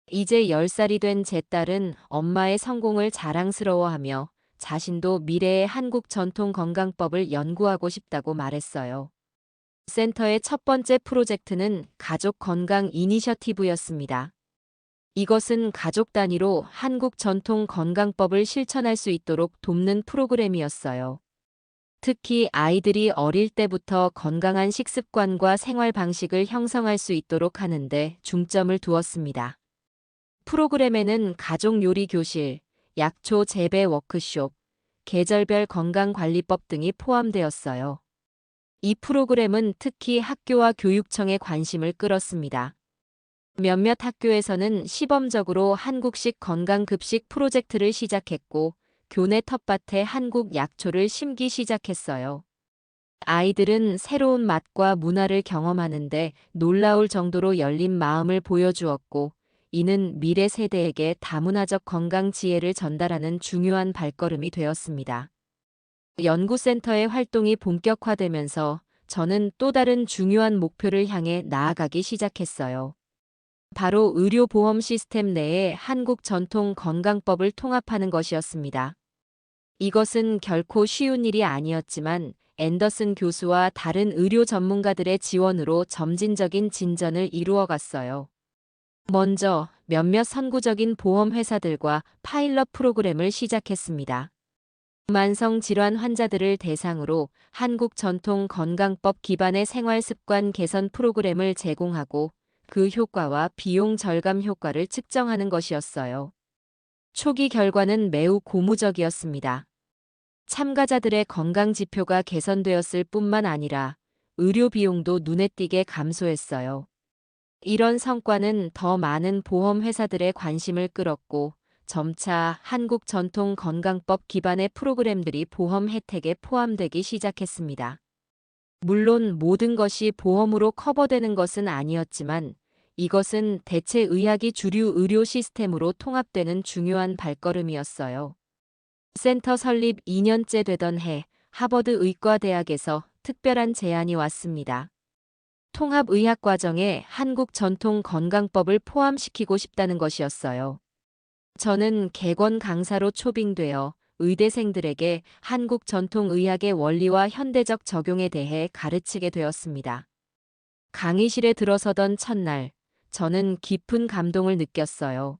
S1: 이제 10살이 된 제 딸은 엄마의 성공을 자랑스러워하며 자신도 미래의 한국 전통 건강법을 연구하고 싶다고 말했어요. 센터의 첫 번째 프로젝트는 가족 건강 이니셔티브였습니다. 이것은 가족 단위로 한국 전통 건강법을 실천할 수 있도록 돕는 프로그램이었어요. 특히 아이들이 어릴 때부터 건강한 식습관과 생활 방식을 형성할 수 있도록 하는데 중점을 두었습니다. 프로그램에는 가족 요리 교실, 약초 재배 워크숍, 계절별 건강관리법 등이 포함되었어요. 이 프로그램은 특히 학교와 교육청의 관심을 끌었습니다. 몇몇 학교에서는 시범적으로 한국식 건강급식 프로젝트를 시작했고, 교내 텃밭에 한국 약초를 심기 시작했어요. 아이들은 새로운 맛과 문화를 경험하는데 놀라울 정도로 열린 마음을 보여주었고, 이는 미래 세대에게 다문화적 건강 지혜를 전달하는 중요한 발걸음이 되었습니다. 연구센터의 활동이 본격화되면서 저는 또 다른 중요한 목표를 향해 나아가기 시작했어요. 바로 의료보험 시스템 내에 한국 전통 건강법을 통합하는 것이었습니다. 이것은 결코 쉬운 일이 아니었지만 앤더슨 교수와 다른 의료 전문가들의 지원으로 점진적인 진전을 이루어갔어요. 먼저 몇몇 선구적인 보험 회사들과 파일럿 프로그램을 시작했습니다. 만성 질환 환자들을 대상으로 한국 전통 건강법 기반의 생활 습관 개선 프로그램을 제공하고 그 효과와 비용 절감 효과를 측정하는 것이었어요. 초기 결과는 매우 고무적이었습니다. 참가자들의 건강 지표가 개선되었을 뿐만 아니라 의료 비용도 눈에 띄게 감소했어요. 이런 성과는 더 많은 보험 회사들의 관심을 끌었고 점차 한국 전통 건강법 기반의 프로그램들이 보험 혜택에 포함되기 시작했습니다. 물론 모든 것이 보험으로 커버되는 것은 아니었지만 이것은 대체 의학이 주류 의료 시스템으로 통합되는 중요한 발걸음이었어요. 센터 설립 2년째 되던 해 하버드 의과대학에서 특별한 제안이 왔습니다. 통합의학 과정에 한국 전통 건강법을 포함시키고 싶다는 것이었어요. 저는 객원 강사로 초빙되어 의대생들에게 한국 전통 의학의 원리와 현대적 적용에 대해 가르치게 되었습니다. 강의실에 들어서던 첫날, 저는 깊은 감동을 느꼈어요.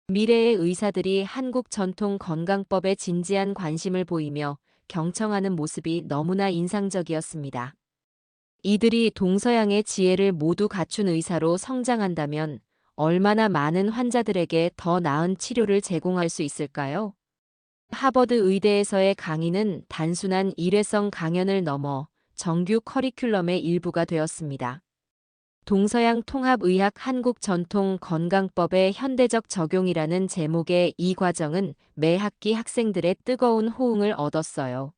S1: 미래의 의사들이 한국 전통 건강법에 진지한 관심을 보이며 경청하는 모습이 너무나 인상적이었습니다. 이들이 동서양의 지혜를 모두 갖춘 의사로 성장한다면 얼마나 많은 환자들에게 더 나은 치료를 제공할 수 있을까요? 하버드 의대에서의 강의는 단순한 일회성 강연을 넘어 정규 커리큘럼의 일부가 되었습니다. 동서양 통합의학 한국 전통 건강법의 현대적 적용이라는 제목의 이 과정은 매 학기 학생들의 뜨거운 호응을 얻었어요.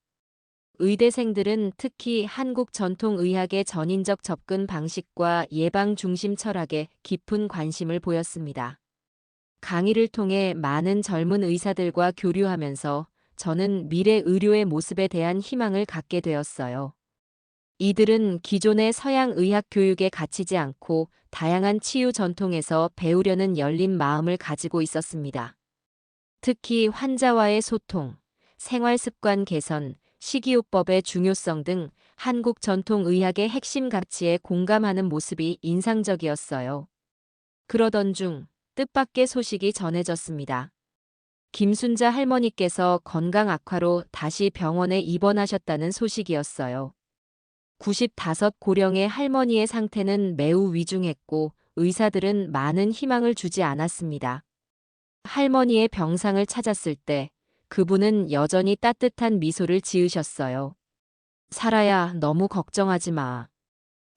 S1: 의대생들은 특히 한국 전통의학의 전인적 접근 방식과 예방 중심 철학에 깊은 관심을 보였습니다. 강의를 통해 많은 젊은 의사들과 교류하면서 저는 미래 의료의 모습에 대한 희망을 갖게 되었어요. 이들은 기존의 서양 의학 교육에 갇히지 않고 다양한 치유 전통에서 배우려는 열린 마음을 가지고 있었습니다. 특히 환자와의 소통, 생활 습관 개선, 식이요법의 중요성 등 한국 전통 의학의 핵심 가치에 공감하는 모습이 인상적이었어요. 그러던 중 뜻밖의 소식이 전해졌습니다. 김순자 할머니께서 건강 악화로 다시 병원에 입원하셨다는 소식이었어요. 95 고령의 할머니의 상태는 매우 위중했고 의사들은 많은 희망을 주지 않았습니다. 할머니의 병상을 찾았을 때 그분은 여전히 따뜻한 미소를 지으셨어요. 사라야, 너무 걱정하지 마.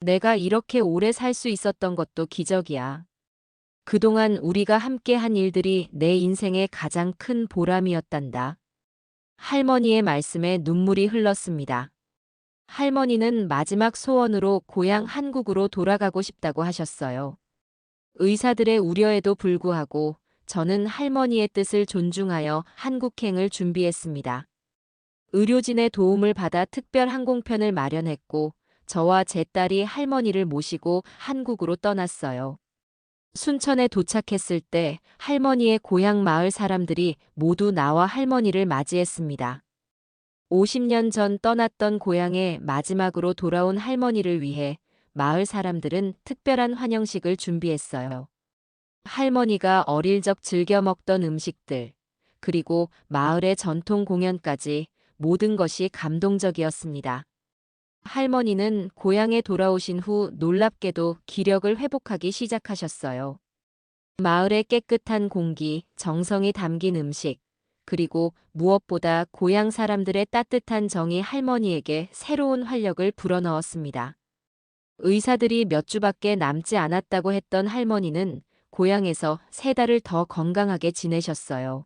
S1: 내가 이렇게 오래 살 수 있었던 것도 기적이야. 그동안 우리가 함께 한 일들이 내 인생의 가장 큰 보람이었단다. 할머니의 말씀에 눈물이 흘렀습니다. 할머니는 마지막 소원으로 고향 한국으로 돌아가고 싶다고 하셨어요. 의사들의 우려에도 불구하고 저는 할머니의 뜻을 존중하여 한국행을 준비했습니다. 의료진의 도움을 받아 특별 항공편을 마련했고 저와 제 딸이 할머니를 모시고 한국으로 떠났어요. 순천에 도착했을 때 할머니의 고향 마을 사람들이 모두 나와 할머니를 맞이했습니다. 50년 전 떠났던 고향에 마지막으로 돌아온 할머니를 위해 마을 사람들은 특별한 환영식을 준비했어요. 할머니가 어릴 적 즐겨 먹던 음식들, 그리고 마을의 전통 공연까지 모든 것이 감동적이었습니다. 할머니는 고향에 돌아오신 후 놀랍게도 기력을 회복하기 시작하셨어요. 마을의 깨끗한 공기, 정성이 담긴 음식, 그리고 무엇보다 고향 사람들의 따뜻한 정이 할머니에게 새로운 활력을 불어넣었습니다. 의사들이 몇 주밖에 남지 않았다고 했던 할머니는 고향에서 3달을 더 건강하게 지내셨어요.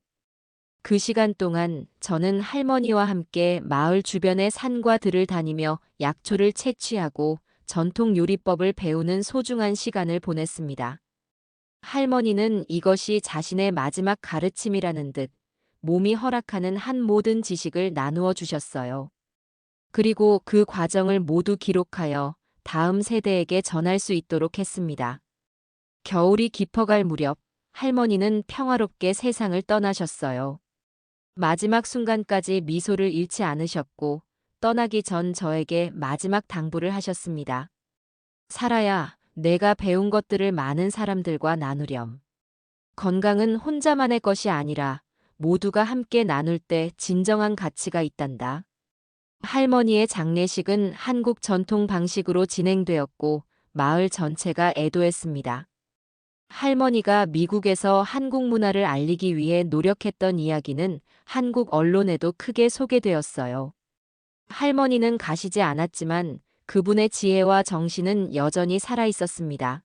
S1: 그 시간 동안 저는 할머니와 함께 마을 주변의 산과 들을 다니며 약초를 채취하고 전통 요리법을 배우는 소중한 시간을 보냈습니다. 할머니는 이것이 자신의 마지막 가르침이라는 듯 몸이 허락하는 한 모든 지식을 나누어 주셨어요. 그리고 그 과정을 모두 기록하여 다음 세대에게 전할 수 있도록 했습니다. 겨울이 깊어갈 무렵 할머니는 평화롭게 세상을 떠나셨어요. 마지막 순간까지 미소를 잃지 않으셨고 떠나기 전 저에게 마지막 당부를 하셨습니다. 사라야, 내가 배운 것들을 많은 사람들과 나누렴. 건강은 혼자만의 것이 아니라 모두가 함께 나눌 때 진정한 가치가 있단다. 할머니의 장례식은 한국 전통 방식으로 진행되었고 마을 전체가 애도했습니다. 할머니가 미국에서 한국 문화를 알리기 위해 노력했던 이야기는 한국 언론에도 크게 소개되었어요. 할머니는 가시지 않았지만 그분의 지혜와 정신은 여전히 살아 있었습니다.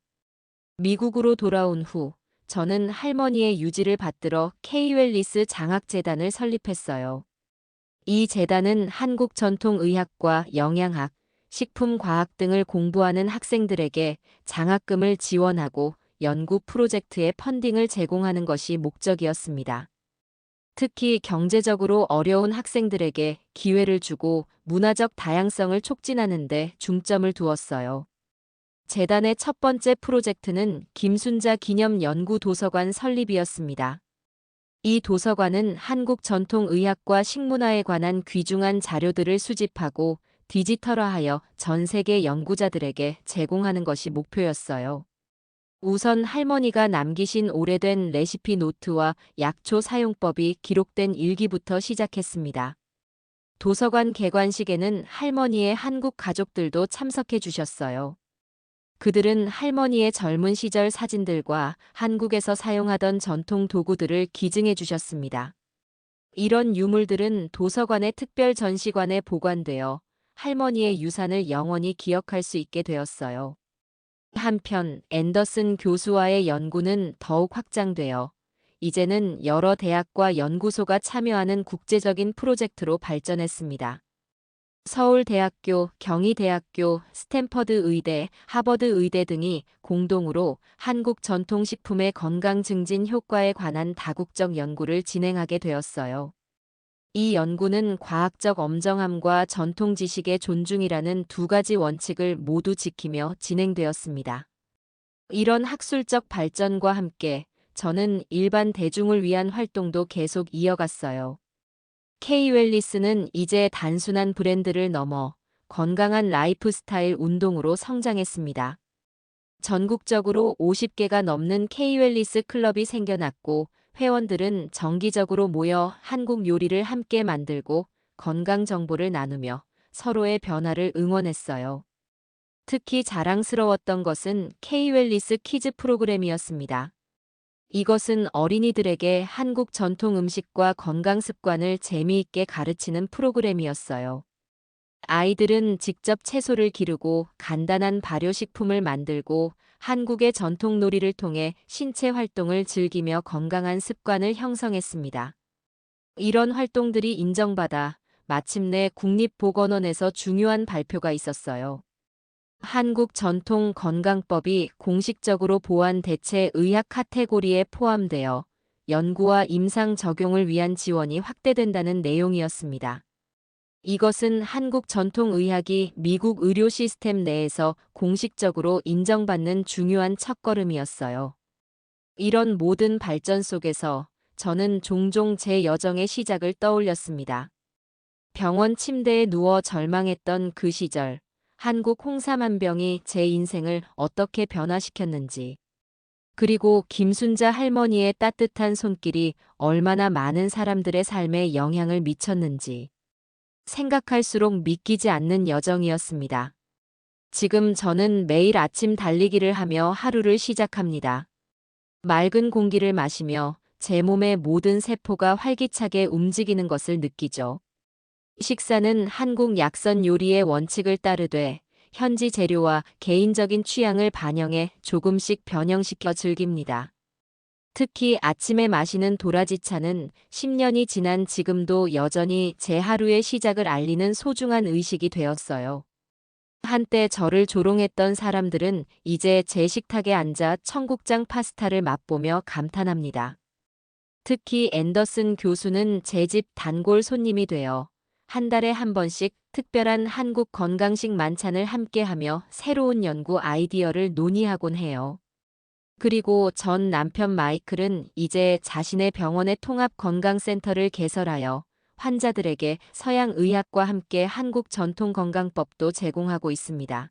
S1: 미국으로 돌아온 후 저는 할머니의 유지를 받들어 K-웰리스 장학재단을 설립했어요. 이 재단은 한국 전통의학과 영양학, 식품과학 등을 공부하는 학생들에게 장학금을 지원하고 연구 프로젝트의 펀딩을 제공하는 것이 목적이었습니다. 특히 경제적으로 어려운 학생들에게 기회를 주고 문화적 다양성을 촉진하는 데 중점을 두었어요. 재단의 첫 번째 프로젝트는 김순자 기념 연구 도서관 설립이었습니다. 이 도서관은 한국 전통의학과 식문화에 관한 귀중한 자료들을 수집하고 디지털화하여 전 세계 연구자들에게 제공하는 것이 목표였어요. 우선 할머니가 남기신 오래된 레시피 노트와 약초 사용법이 기록된 일기부터 시작했습니다. 도서관 개관식에는 할머니의 한국 가족들도 참석해 주셨어요. 그들은 할머니의 젊은 시절 사진들과 한국에서 사용하던 전통 도구들을 기증해 주셨습니다. 이런 유물들은 도서관의 특별 전시관에 보관되어 할머니의 유산을 영원히 기억할 수 있게 되었어요. 한편 앤더슨 교수와의 연구는 더욱 확장되어 이제는 여러 대학과 연구소가 참여하는 국제적인 프로젝트로 발전했습니다. 서울대학교, 경희대학교, 스탠퍼드 의대, 하버드 의대 등이 공동으로 한국 전통식품의 건강 증진 효과에 관한 다국적 연구를 진행하게 되었어요. 이 연구는 과학적 엄정함과 전통 지식의 존중이라는 두 가지 원칙을 모두 지키며 진행되었습니다. 이런 학술적 발전과 함께 저는 일반 대중을 위한 활동도 계속 이어갔어요. K-웰리스는 이제 단순한 브랜드를 넘어 건강한 라이프 스타일 운동으로 성장했습니다. 전국적으로 50개가 넘는 K-웰니스 클럽이 생겨났고 회원들은 정기적으로 모여 한국 요리를 함께 만들고 건강 정보를 나누며 서로의 변화를 응원했어요. 특히 자랑스러웠던 것은 K-웰니스 키즈 프로그램이었습니다. 이것은 어린이들에게 한국 전통 음식과 건강 습관을 재미있게 가르치는 프로그램이었어요. 아이들은 직접 채소를 기르고 간단한 발효식품을 만들고 한국의 전통 놀이를 통해 신체 활동을 즐기며 건강한 습관을 형성했습니다. 이런 활동들이 인정받아 마침내 국립보건원에서 중요한 발표가 있었어요. 한국 전통 건강법이 공식적으로 보완 대체 의학 카테고리에 포함되어 연구와 임상 적용을 위한 지원이 확대된다는 내용이었습니다. 이것은 한국 전통의학이 미국 의료 시스템 내에서 공식적으로 인정받는 중요한 첫걸음이었어요. 이런 모든 발전 속에서 저는 종종 제 여정의 시작을 떠올렸습니다. 병원 침대에 누워 절망했던 그 시절, 한국 홍삼 한 병이 제 인생을 어떻게 변화시켰는지, 그리고 김순자 할머니의 따뜻한 손길이 얼마나 많은 사람들의 삶에 영향을 미쳤는지, 생각할수록 믿기지 않는 여정이었습니다. 지금 저는 매일 아침 달리기를 하며 하루를 시작합니다. 맑은 공기를 마시며 제 몸의 모든 세포가 활기차게 움직이는 것을 느끼죠. 식사는 한국 약선 요리의 원칙을 따르되 현지 재료와 개인적인 취향을 반영해 조금씩 변형시켜 즐깁니다. 특히 아침에 마시는 도라지차는 10년이 지난 지금도 여전히 제 하루의 시작을 알리는 소중한 의식이 되었어요. 한때 저를 조롱했던 사람들은 이제 제 식탁에 앉아 청국장 파스타를 맛보며 감탄합니다. 특히 앤더슨 교수는 제 집 단골 손님이 되어 한 달에 한 번씩 특별한 한국 건강식 만찬을 함께하며 새로운 연구 아이디어를 논의하곤 해요. 그리고 전 남편 마이클은 이제 자신의 병원의 통합건강센터를 개설하여 환자들에게 서양 의학과 함께 한국 전통 건강법도 제공하고 있습니다.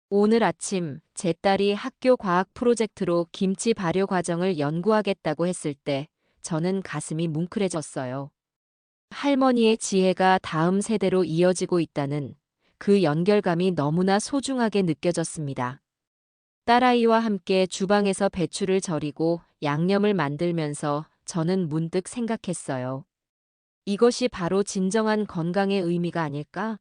S1: 오늘 아침 제 딸이 학교 과학 프로젝트로 김치 발효 과정을 연구하겠다고 했을 때 저는 가슴이 뭉클해졌어요. 할머니의 지혜가 다음 세대로 이어지고 있다는 그 연결감이 너무나 소중하게 느껴졌습니다. 딸아이와 함께 주방에서 배추를 절이고 양념을 만들면서 저는 문득 생각했어요. 이것이 바로 진정한 건강의 의미가 아닐까?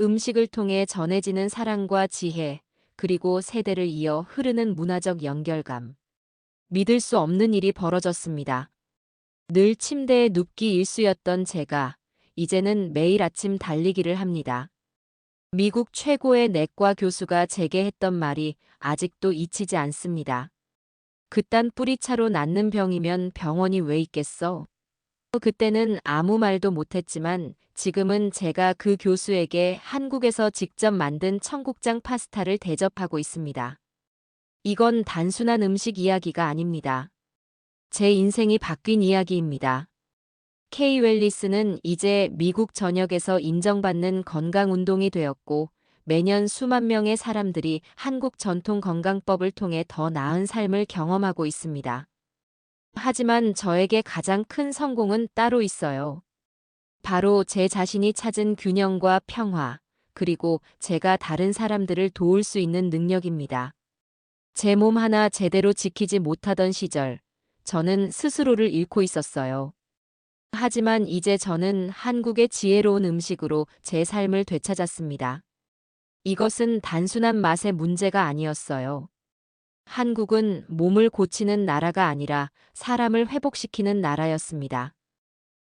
S1: 음식을 통해 전해지는 사랑과 지혜, 그리고 세대를 이어 흐르는 문화적 연결감. 믿을 수 없는 일이 벌어졌습니다. 늘 침대에 눕기 일쑤였던 제가 이제는 매일 아침 달리기를 합니다. 미국 최고의 내과 교수가 제게 했던 말이 아직도 잊히지 않습니다. 그딴 뿌리차로 낫는 병이면 병원이 왜 있겠어? 그때는 아무 말도 못했지만 지금은 제가 그 교수에게 한국에서 직접 만든 청국장 파스타를 대접하고 있습니다. 이건 단순한 음식 이야기가 아닙니다. 제 인생이 바뀐 이야기입니다. K-웰니스는 이제 미국 전역에서 인정받는 건강운동이 되었고 매년 수만 명의 사람들이 한국 전통 건강법을 통해 더 나은 삶을 경험하고 있습니다. 하지만 저에게 가장 큰 성공은 따로 있어요. 바로 제 자신이 찾은 균형과 평화, 그리고 제가 다른 사람들을 도울 수 있는 능력입니다. 제 몸 하나 제대로 지키지 못하던 시절, 저는 스스로를 잃고 있었어요. 하지만 이제 저는 한국의 지혜로운 음식으로 제 삶을 되찾았습니다. 이것은 단순한 맛의 문제가 아니었어요. 한국은 몸을 고치는 나라가 아니라 사람을 회복시키는 나라였습니다.